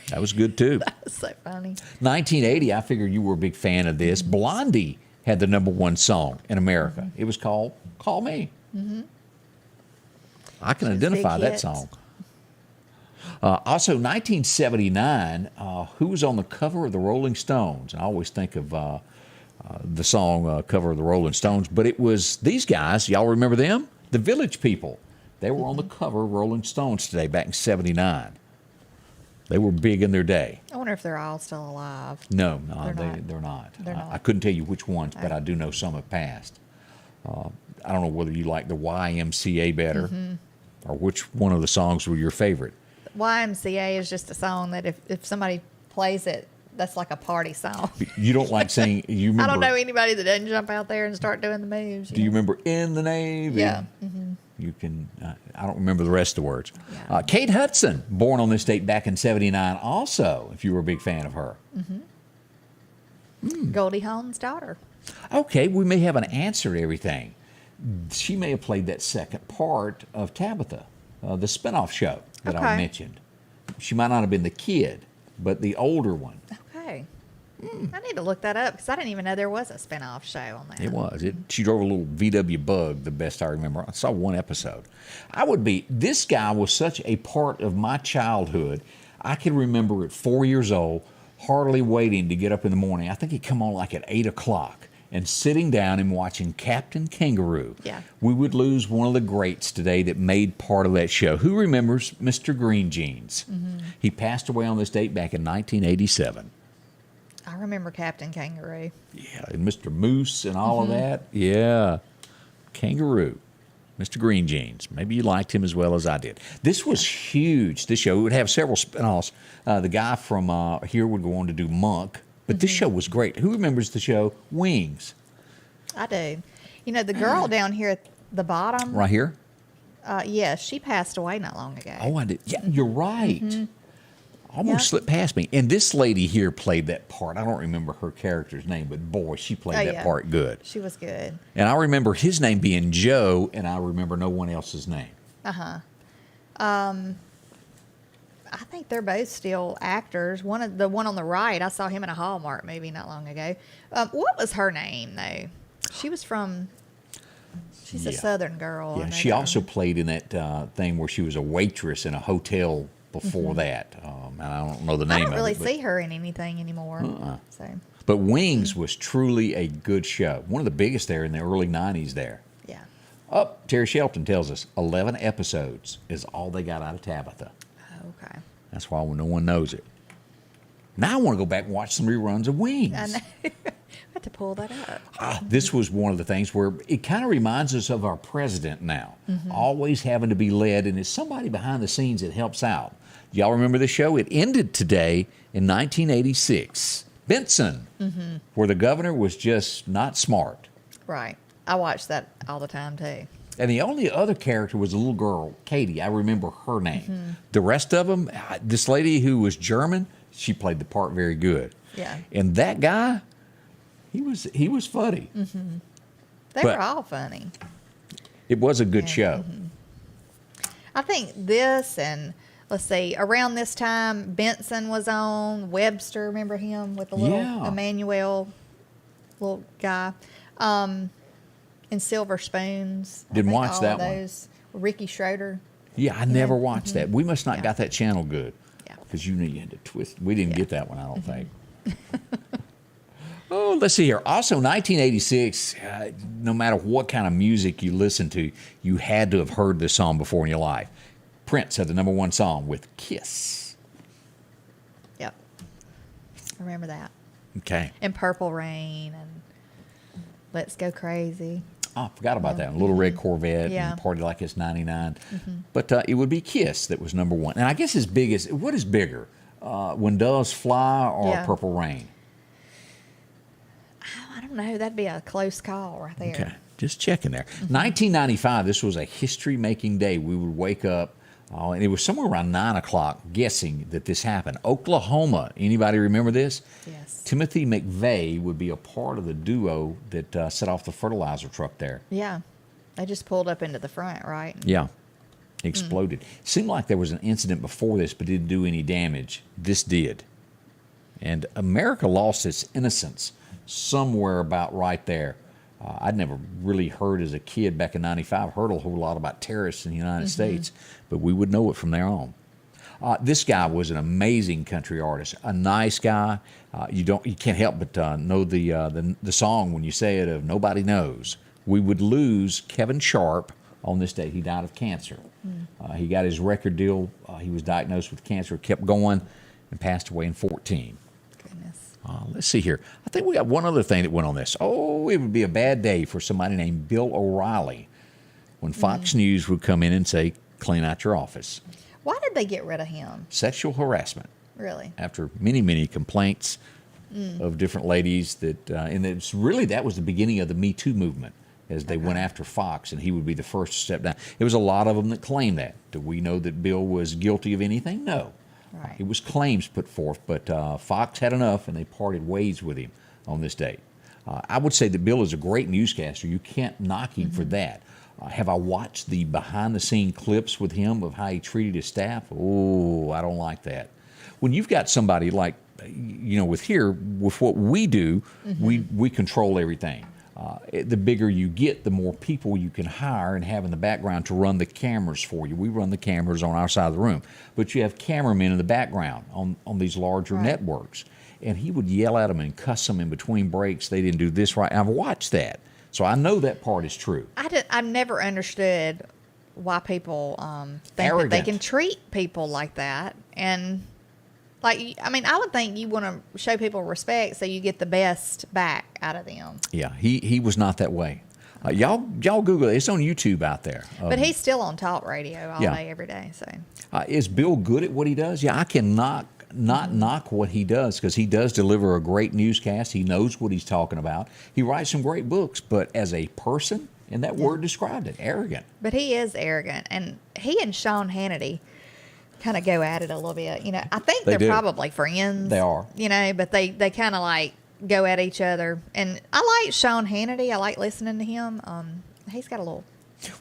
That was good too.
That's so funny.
1980. I figured you were a big fan of this. Blondie had the number one song in America. It was called "Call Me." I can
She's a
identify
big
that
hit.
song. Also, 1979, who was on the cover of the Rolling Stones? I always think of the song cover of the Rolling Stones, but it was these guys. Y'all remember them? The Village People. They were on the cover of Rolling Stones today, back in '79. They were big in their day.
I wonder if they're all still alive.
No,
They're
they're not.
They're not.
I couldn't tell you which ones, but I do know some have passed. I don't know whether you like the YMCA better or which one of the songs were your favorite.
YMCA is just a song that if somebody plays it, that's like a party song.
You don't like saying, you remember.
I don't know anybody that doesn't jump out there and start doing the moves.
Do you remember In the Navy?
Yeah.
You can, I don't remember the rest of the words.
Yeah.
Kate Hudson, born on this date back in 79 also, if you were a big fan of her.
Goldie Hawn's daughter.
Okay, we may have an answer to everything. She may have played that second part of Tabitha, the spinoff show that I
Okay.
mentioned. She might not have been the kid, but the older one.
Okay. I need to look that up because I didn't even know there was a spinoff show on that.
It was. She drove a little VW Bug, the best I remember. I saw one episode. This guy was such a part of my childhood. I can remember at 4 years old, hardly waiting to get up in the morning. I think he'd come on like at 8 o'clock and sitting down and watching Captain Kangaroo.
Yeah.
We would lose one of the greats today that made part of that show. Who remembers Mr. Green Jeans? He passed away on this date back in 1987.
I remember Captain Kangaroo.
Yeah, and Mr. Moose and all of that. Yeah. Kangaroo. Mr. Green Jeans. Maybe you liked him as well as I did. This was huge, this show. It would have several spinoffs. The guy from here would go on to do Monk. But this show was great. Who remembers the show Wings?
I do. You know, the girl down here at the bottom.
Right here?
Yeah, she passed away not long ago.
Oh, I did. Yeah, you're right. Almost
Yep.
slipped past me. And this lady here played that part. I don't remember her character's name, but boy, she played that part good.
She was good.
And I remember his name being Joe, and I remember no one else's name.
I think they're both still actors. The one on the right, I saw him in a Hallmark movie not long ago. What was her name though? She was from. She's a Southern girl.
Yeah, she also played in that thing where she was a waitress in a hotel before that. And I don't know the name
I don't really
of it.
see her in anything anymore. So
But Wings was truly a good show. One of the biggest there in the early 90s there.
yeah.
Oh, Terry Shelton tells us 11 episodes is all they got out of Tabitha.
Okay.
That's why no one knows it. Now I want to go back and watch some reruns of Wings.
I know. I had to pull that up.
This was one of the things where it kind of reminds us of our president now, always having to be led, and it's somebody behind the scenes that helps out. Y'all remember the show? It ended today in 1986. Benson, where the governor was just not smart.
Right. I watch that all the time too.
And the only other character was a little girl, Katie. I remember her name. The rest of them, this lady who was German, she played the part very good.
Yeah.
And that guy, he was funny.
They
But-
were all funny.
It was a good show.
I think this and let's see, around this time, Benson was on. Webster, remember him with the little
Yeah.
Emmanuel little guy, and Silver Spoons. I
Didn't
think
watch
all
that
of
one.
those. Ricky Schroeder.
Yeah, I never watched that. We must not
Yeah.
got that channel good.
Yeah.
Because you had to twist. We didn't
Yeah.
get that one, I don't think. Oh, let's see here. Also, 1986, no matter what kind of music you listened to, you had to have heard this song before in your life. Prince had the #1 song with Kiss.
Yep. I remember that.
Okay.
And Purple Rain and Let's Go Crazy.
Oh, I forgot about that one. Little Red Corvette
Yeah.
and Party Like It's 99. But it would be Kiss that was #1. And I guess as big as, what is bigger? When Doves Fly or
Yeah.
Purple Rain?
I don't know. That'd be a close call right there.
Okay, just checking there. 1995, this was a history-making day. We would wake up, and it was somewhere around 9 o'clock, guessing that this happened. Oklahoma, anybody remember this?
Yes.
Timothy McVeigh would be a part of the duo that set off the fertilizer truck there.
Yeah. They just pulled up into the front, right?
Yeah, exploded. Seemed like there was an incident before this, but didn't do any damage. This did. And America lost its innocence somewhere about right there. I'd never really heard as a kid back in 95, heard a whole lot about terrorists in the United States, but we would know it from there on. This guy was an amazing country artist, a nice guy. You can't help but know the song when you say it of Nobody Knows. We would lose Kevin Sharp on this day. He died of cancer. He got his record deal. He was diagnosed with cancer, kept going, and passed away in 14.
Goodness.
Let's see here. I think we got one other thing that went on this. Oh, it would be a bad day for somebody named Bill O'Reilly when Fox News would come in and say, clean out your office.
Why did they get rid of him?
Sexual harassment.
Really?
After many, many complaints of different ladies and it's really, that was the beginning of the Me Too movement as they went after Fox, and he would be the first to step down. It was a lot of them that claimed that. Do we know that Bill was guilty of anything? No.
Right.
It was claims put forth, but Fox had enough, and they parted ways with him on this date. I would say that Bill is a great newscaster. You can't knock him for that. Have I watched the behind-the-scene clips with him of how he treated his staff? Oh, I don't like that. When you've got somebody like, with what we do, we control everything. The bigger you get, the more people you can hire and have in the background to run the cameras for you. We run the cameras on our side of the room, but you have cameramen in the background on these larger networks. And he would yell at them and cuss them in between breaks. They didn't do this right. I've watched that, so I know that part is true.
I've never understood why people think
Arrogant.
that they can treat people like that. And I would think you want to show people respect so you get the best back out of them.
Yeah, he was not that way. Y'all Google it. It's on YouTube out there.
But he's still on talk radio all day, every day. So
is Bill good at what he does? Yeah, I can not knock what he does, because he does deliver a great newscast. He knows what he's talking about. He writes some great books, but as a person, and that word described it, arrogant.
But he is arrogant, and he and Sean Hannity kind of go at it a little bit. I think they're probably friends.
They are.
But they kind of like go at each other. And I like Sean Hannity. I like listening to him. He's got a little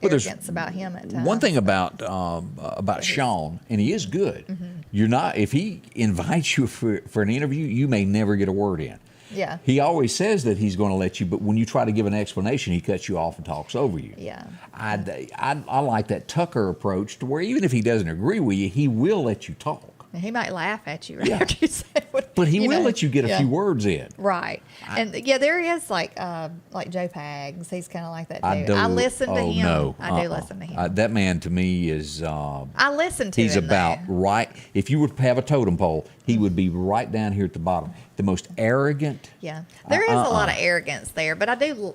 arrogance about him at times.
One thing about Sean, and he is good. You're not, if he invites you for an interview, you may never get a word in.
Yeah.
He always says that he's going to let you, but when you try to give an explanation, he cuts you off and talks over you.
Yeah.
I like that Tucker approach, to where even if he doesn't agree with you, he will let you talk.
He might laugh at you after you say what.
But he will let you get a few words in.
Right. There is like Joe Pags. He's kind of like that too. I listen to him.
No.
I do listen to him.
That man to me is.
I listen to him.
He's about right. If you would have a totem pole, he would be right down here at the bottom. The most arrogant.
Yeah. There is a lot of arrogance there, but I do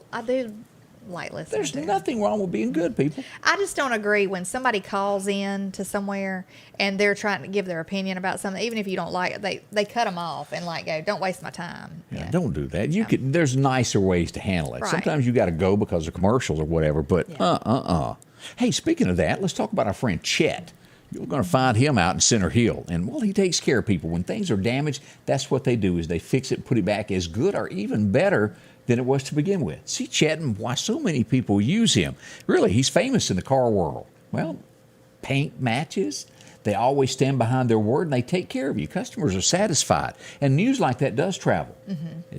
like listening.
There's nothing wrong with being good, people.
I just don't agree when somebody calls in to somewhere and they're trying to give their opinion about something, even if you don't like it, they cut them off and go, don't waste my time.
Yeah, don't do that. There's nicer ways to handle it.
Right.
Sometimes you got to go because of commercials or whatever, but Hey, speaking of that, let's talk about our friend Chet. You're going to find him out in Center Hill. And, he takes care of people. When things are damaged, that's what they do, is they fix it and put it back as good or even better than it was to begin with. See, Chet, and why so many people use him. Really, he's famous in the car world. Well, paint matches. They always stand behind their word, and they take care of you. Customers are satisfied. And news like that does travel.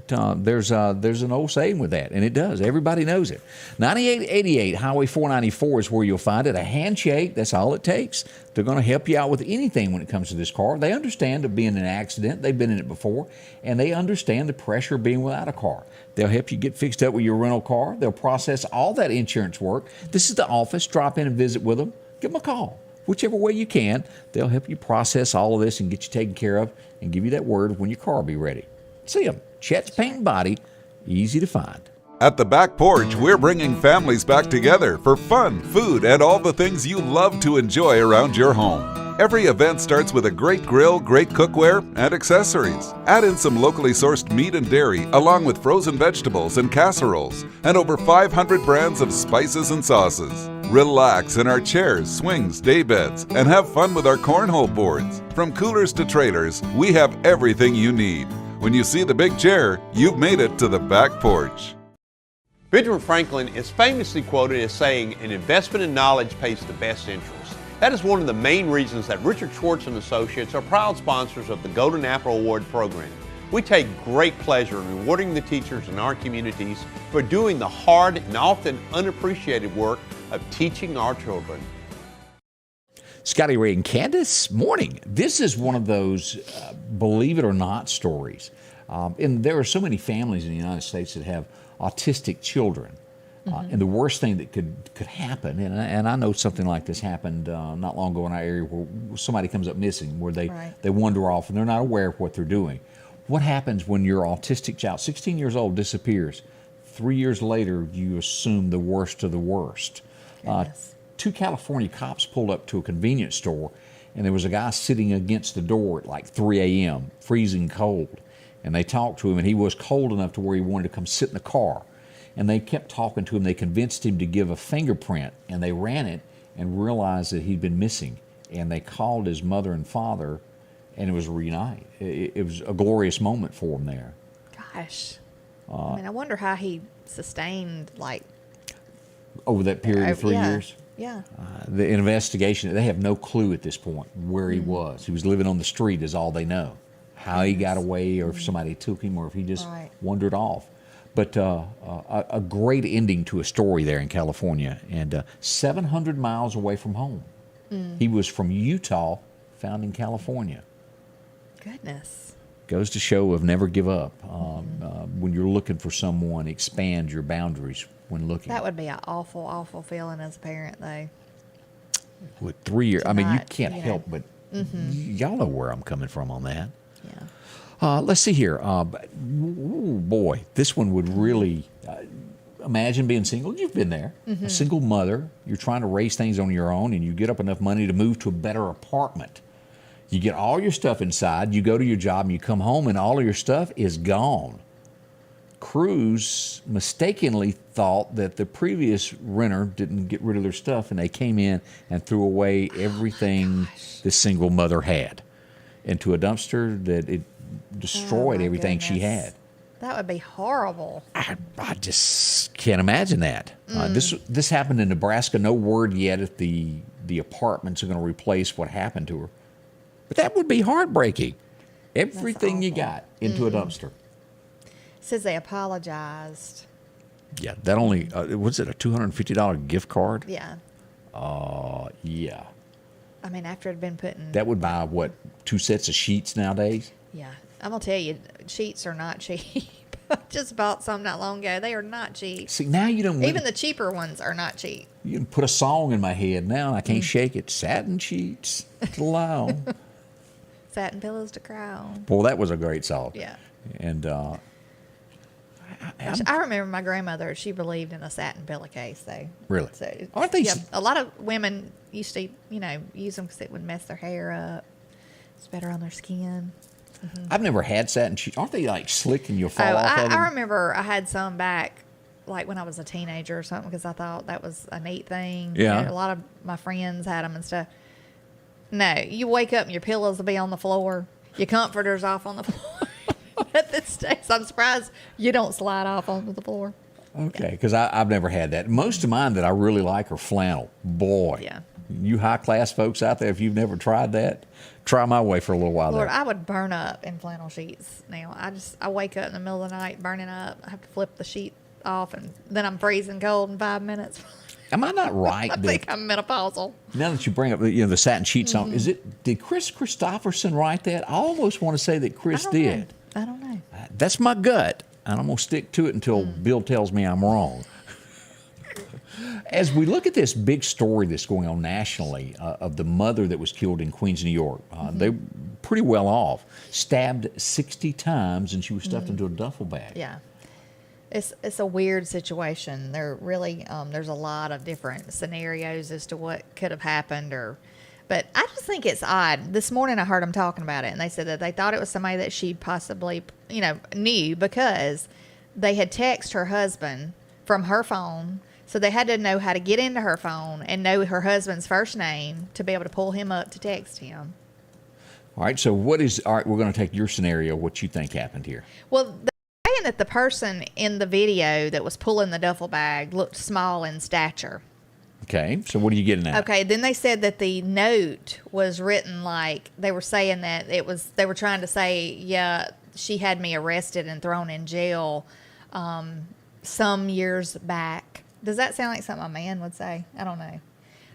There's an old saying with that, and it does. Everybody knows it. 9888 Highway 494 is where you'll find it. A handshake, that's all it takes. They're going to help you out with anything when it comes to this car. They understand it being an accident. They've been in it before, and they understand the pressure of being without a car. They'll help you get fixed up with your rental car. They'll process all that insurance work. This is the office. Drop in and visit with them. Give them a call. Whichever way you can, they'll help you process all of this and get you taken care of and give you that word when your car will be ready. See them. Chet's Paint and Body, easy to find.
At the Back Porch, we're bringing families back together for fun, food, and all the things you love to enjoy around your home. Every event starts with a great grill, great cookware, and accessories. Add in some locally sourced meat and dairy, along with frozen vegetables and casseroles, and over 500 brands of spices and sauces. Relax in our chairs, swings, daybeds, and have fun with our cornhole boards. From coolers to trailers, we have everything you need. When you see the big chair, you've made it to the Back Porch.
Benjamin Franklin is famously quoted as saying, "An investment in knowledge pays the best interest." That is one of the main reasons that Richard Schwartz and Associates are proud sponsors of the Golden Apple Award program. We take great pleasure in rewarding the teachers in our communities for doing the hard and often unappreciated work of teaching our children.
Scotty Ray and Candace, morning. This is one of those believe it or not stories. And there are so many families in the United States that have autistic children. And the worst thing that could happen, and I know something like this happened not long ago in our area where somebody comes up missing, where they wander off and they're not aware of what they're doing. What happens when your autistic child, 16 years old, disappears? 3 years later, you assume the worst of the worst. 2 California cops pulled up to a convenience store, and there was a guy sitting against the door at like 3 a.m., freezing cold. And they talked to him, and he was cold enough to where he wanted to come sit in the car. And they kept talking to him. They convinced him to give a fingerprint, and they ran it and realized that he'd been missing. And they called his mother and father, and it was reunited. It was a glorious moment for him there.
Gosh. I mean, I wonder how he sustained, like...
Over that period of 3 years?
Yeah.
The investigation, they have no clue at this point where he was. He was living on the street is all they know. How he got away, or if somebody took him, or if he just wandered off. But a great ending to a story there in California, and 700 miles away from home. He was from Utah, found in California.
Goodness.
Goes to show of never give up. When you're looking for someone, expand your boundaries when looking.
That would be an awful, awful feeling as a parent, though.
With 3 years, I mean, you can't help but, y'all know where I'm coming from on that.
Yeah.
Let's see here. Boy, this one would really... imagine being single. You've been there. A single mother. You're trying to raise things on your own, and you get up enough money to move to a better apartment. You get all your stuff inside. You go to your job, and you come home, and all of your stuff is gone. Cruz mistakenly thought that the previous renter didn't get rid of their stuff, and they came in and threw away everything the single mother had into a dumpster that it destroyed everything she had.
That would be horrible.
I just can't imagine that. This happened in Nebraska. No word yet if the apartments are going to replace what happened to her. But that would be heartbreaking. Everything you got into a dumpster.
Says they apologized.
Yeah, that only, was it a $250 gift card?
Yeah.
Yeah.
I mean, after it had been put in...
That would buy, what, 2 sets of sheets nowadays?
Yeah. I'm going to tell you, sheets are not cheap. I just bought some not long ago. They are not cheap.
See, now you don't...
Even the cheaper ones are not cheap.
You can put a song in my head now, and I can't shake it. Satin sheets to lie on.
Satin pillows to cry on.
Boy, that was a great song.
Yeah.
And
I remember my grandmother, she believed in a satin pillowcase, though.
Really?
So,
Aren't they...
Yeah, a lot of women used to, use them because it would mess their hair up. It's better on their skin.
I've never had satin sheets. Aren't they like slick and you'll fall off of them?
I remember I had some back, like when I was a teenager or something, because I thought that was a neat thing.
Yeah.
A lot of my friends had them and stuff. No, you wake up and your pillows will be on the floor. Your comforter's off on the floor. At this stage, so I'm surprised you don't slide off onto the floor.
Okay, because I've never had that. Most of mine that I really like are flannel. Boy,
Yeah.
You high-class folks out there, if you've never tried that, try my way for a little while
Lord,
there.
I would burn up in flannel sheets now. I wake up in the middle of the night burning up. I have to flip the sheet off, and then I'm freezing cold in 5 minutes.
Am I not right?
I think I'm menopausal.
Now that you bring up the satin sheet song, did Chris Christopherson write that? I almost want to say that Chris did.
I don't know.
That's my gut, and I'm going to stick to it until Bill tells me I'm wrong. As we look at this big story that's going on nationally of the mother that was killed in Queens, New York, they were pretty well off, stabbed 60 times, and she was stuffed into a duffel bag.
Yeah. It's a weird situation. There really there's a lot of different scenarios as to what could have happened, but I just think it's odd. This morning I heard them talking about it, and they said that they thought it was somebody that she possibly knew because they had texted her husband from her phone, so they had to know how to get into her phone and know her husband's first name to be able to pull him up to text him.
All right, so we're going to take your scenario, what you think happened here.
Well, saying that the person in the video that was pulling the duffel bag looked small in stature.
Okay, so what are you getting at?
Okay, then they said that the note was written like they were saying that they were trying to say, yeah, she had me arrested and thrown in jail some years back. Does that sound like something a man would say? I don't know.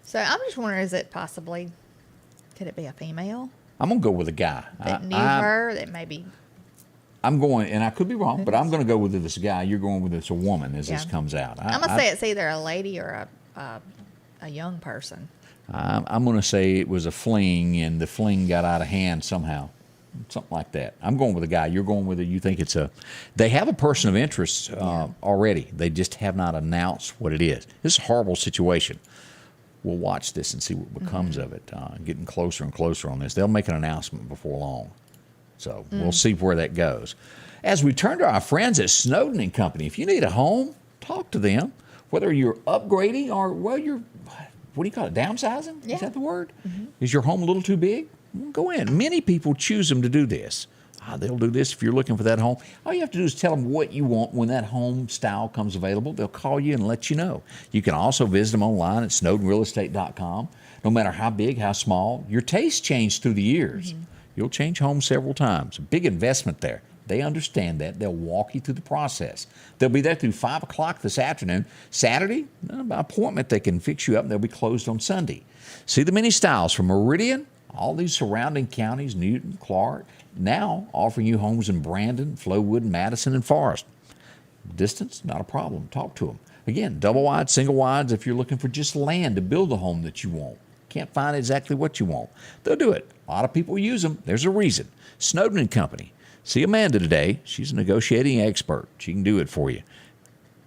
So I'm just wondering, could it be a female
I'm going to go with a guy.
that knew her, that maybe...
I'm going, and I could be wrong, but I'm going to go with this guy. You're going with this a woman as this comes out.
I'm going to say it's either a lady or a young person.
I'm going to say it was a fling, and the fling got out of hand somehow. Something like that. I'm going with a guy. You're going with you think it's a... They have a person of interest already. They just have not announced what it is. This is a horrible situation. We'll watch this and see what becomes of it. Getting closer and closer on this. They'll make an announcement before long. So we'll see where that goes. As we turn to our friends at Snowden and Company, if you need a home, talk to them. Whether you're upgrading or, well, you're, what do you call it, downsizing?
Yeah.
Is that the word? Is your home a little too big? Go in. Many people choose them to do this. They'll do this if you're looking for that home. All you have to do is tell them what you want when that home style comes available. They'll call you and let you know. You can also visit them online at snowdenrealestate.com. No matter how big, how small, your tastes change through the years. You'll change homes several times. A big investment there. They understand that. They'll walk you through the process. They'll be there through 5 o'clock this afternoon. Saturday, by appointment, they can fix you up, and they'll be closed on Sunday. See the many styles from Meridian, all these surrounding counties, Newton, Clark, now offering you homes in Brandon, Flowood, Madison, and Forest. Distance, not a problem. Talk to them. Again, double wide, single wides if you're looking for just land to build the home that you want. Can't find exactly what you want. They'll do it. A lot of people use them. There's a reason. Snowden and Company. See Amanda today. She's a negotiating expert. She can do it for you.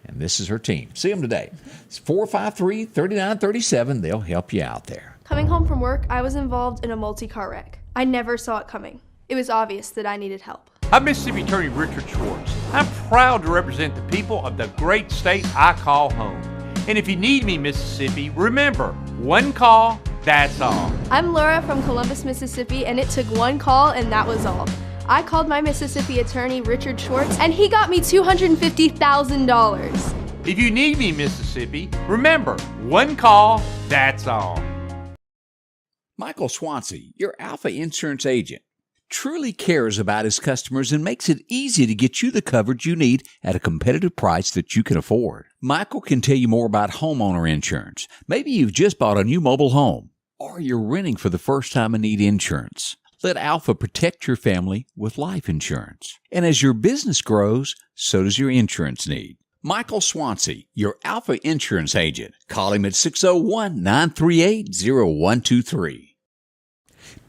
And this is her team. See them today. It's 453-3937. They'll help you out there.
Coming home from work, I was involved in a multi-car wreck. I never saw it coming. It was obvious that I needed help.
I'm Mississippi Attorney Richard Schwartz. I'm proud to represent the people of the great state I call home. And if you need me, Mississippi, remember, one call, that's all.
I'm Laura from Columbus, Mississippi, and it took one call and that was all. I called my Mississippi attorney, Richard Schwartz, and he got me $250,000.
If you need me, Mississippi, remember, one call, that's all.
Michael Swansea, your Alpha Insurance agent, truly cares about his customers and makes it easy to get you the coverage you need at a competitive price that you can afford. Michael can tell you more about homeowner insurance. Maybe you've just bought a new mobile home, or you're renting for the first time and need insurance. Let Alpha protect your family with life insurance. And as your business grows, so does your insurance need. Michael Swansea, your Alpha Insurance agent. Call him at 601-938-0123.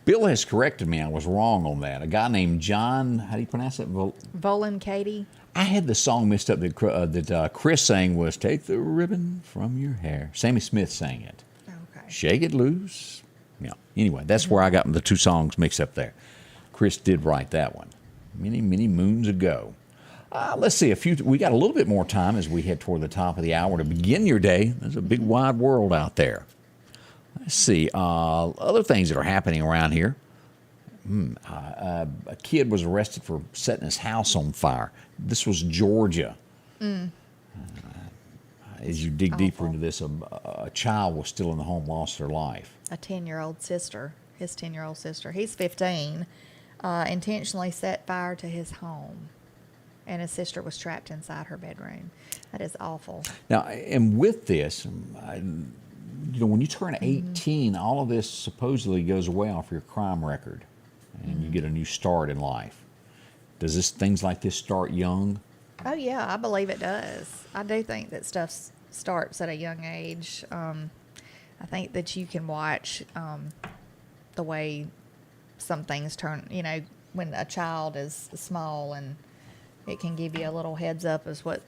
Bill has corrected me. I was wrong on that. A guy named John, how do you pronounce that?
Volin Katie.
I had the song mixed up that Chris sang was Take the Ribbon from Your Hair. Sammy Smith sang it.
Okay.
Shake It Loose. Yeah. Anyway, that's where I got the two songs mixed up there. Chris did write that one many, many moons ago. Let's see, we got a little bit more time as we head toward the top of the hour to begin your day. There's a big wide world out there. Let's see, other things that are happening around here. A kid was arrested for setting his house on fire. This was Georgia. As you dig deeper into this, a child was still in the home, lost their life.
A 10-year-old sister, his 10-year-old sister, he's 15, intentionally set fire to his home. And his sister was trapped inside her bedroom. That is awful.
Now, and with this, when you turn 18, all of this supposedly goes away off your crime record, and you get a new start in life. Does things like this start young?
Oh, yeah, I believe it does. I do think that stuff starts at a young age. I think that you can watch the way some things turn, when a child is small, and it can give you a little heads up as what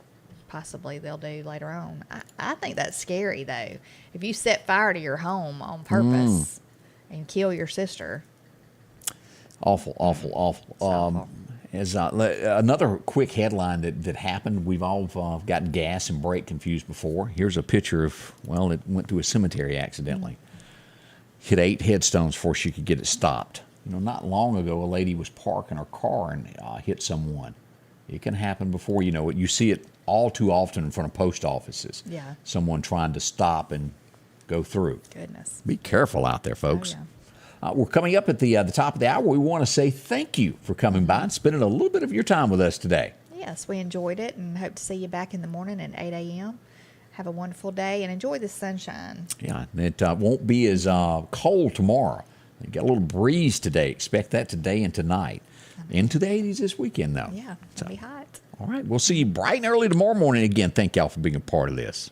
possibly they'll do later on. I think that's scary, though. If you set fire to your home on purpose and kill your sister.
Awful. As another quick headline that happened, we've all gotten gas and brake confused before. Here's a picture of, it went through a cemetery accidentally. Hit 8 headstones before she could get it stopped. Not long ago, a lady was parking her car and hit someone. It can happen before you know it. You see it all too often in front of post offices.
Yeah.
Someone trying to stop and go through.
Goodness.
Be careful out there, folks.
Oh, yeah.
We're coming up at the top of the hour. We want to say thank you for coming by and spending a little bit of your time with us today.
Yes, we enjoyed it and hope to see you back in the morning at 8 a.m. Have a wonderful day and enjoy the sunshine.
Yeah, it won't be as cold tomorrow. We got a little breeze today. Expect that today and tonight. Into the 80s this weekend, though.
Yeah, it's going to be hot.
All right. We'll see you bright and early tomorrow morning. Again, thank y'all for being a part of this.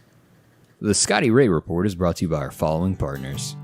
The Scotty Ray Report is brought to you by our following partners: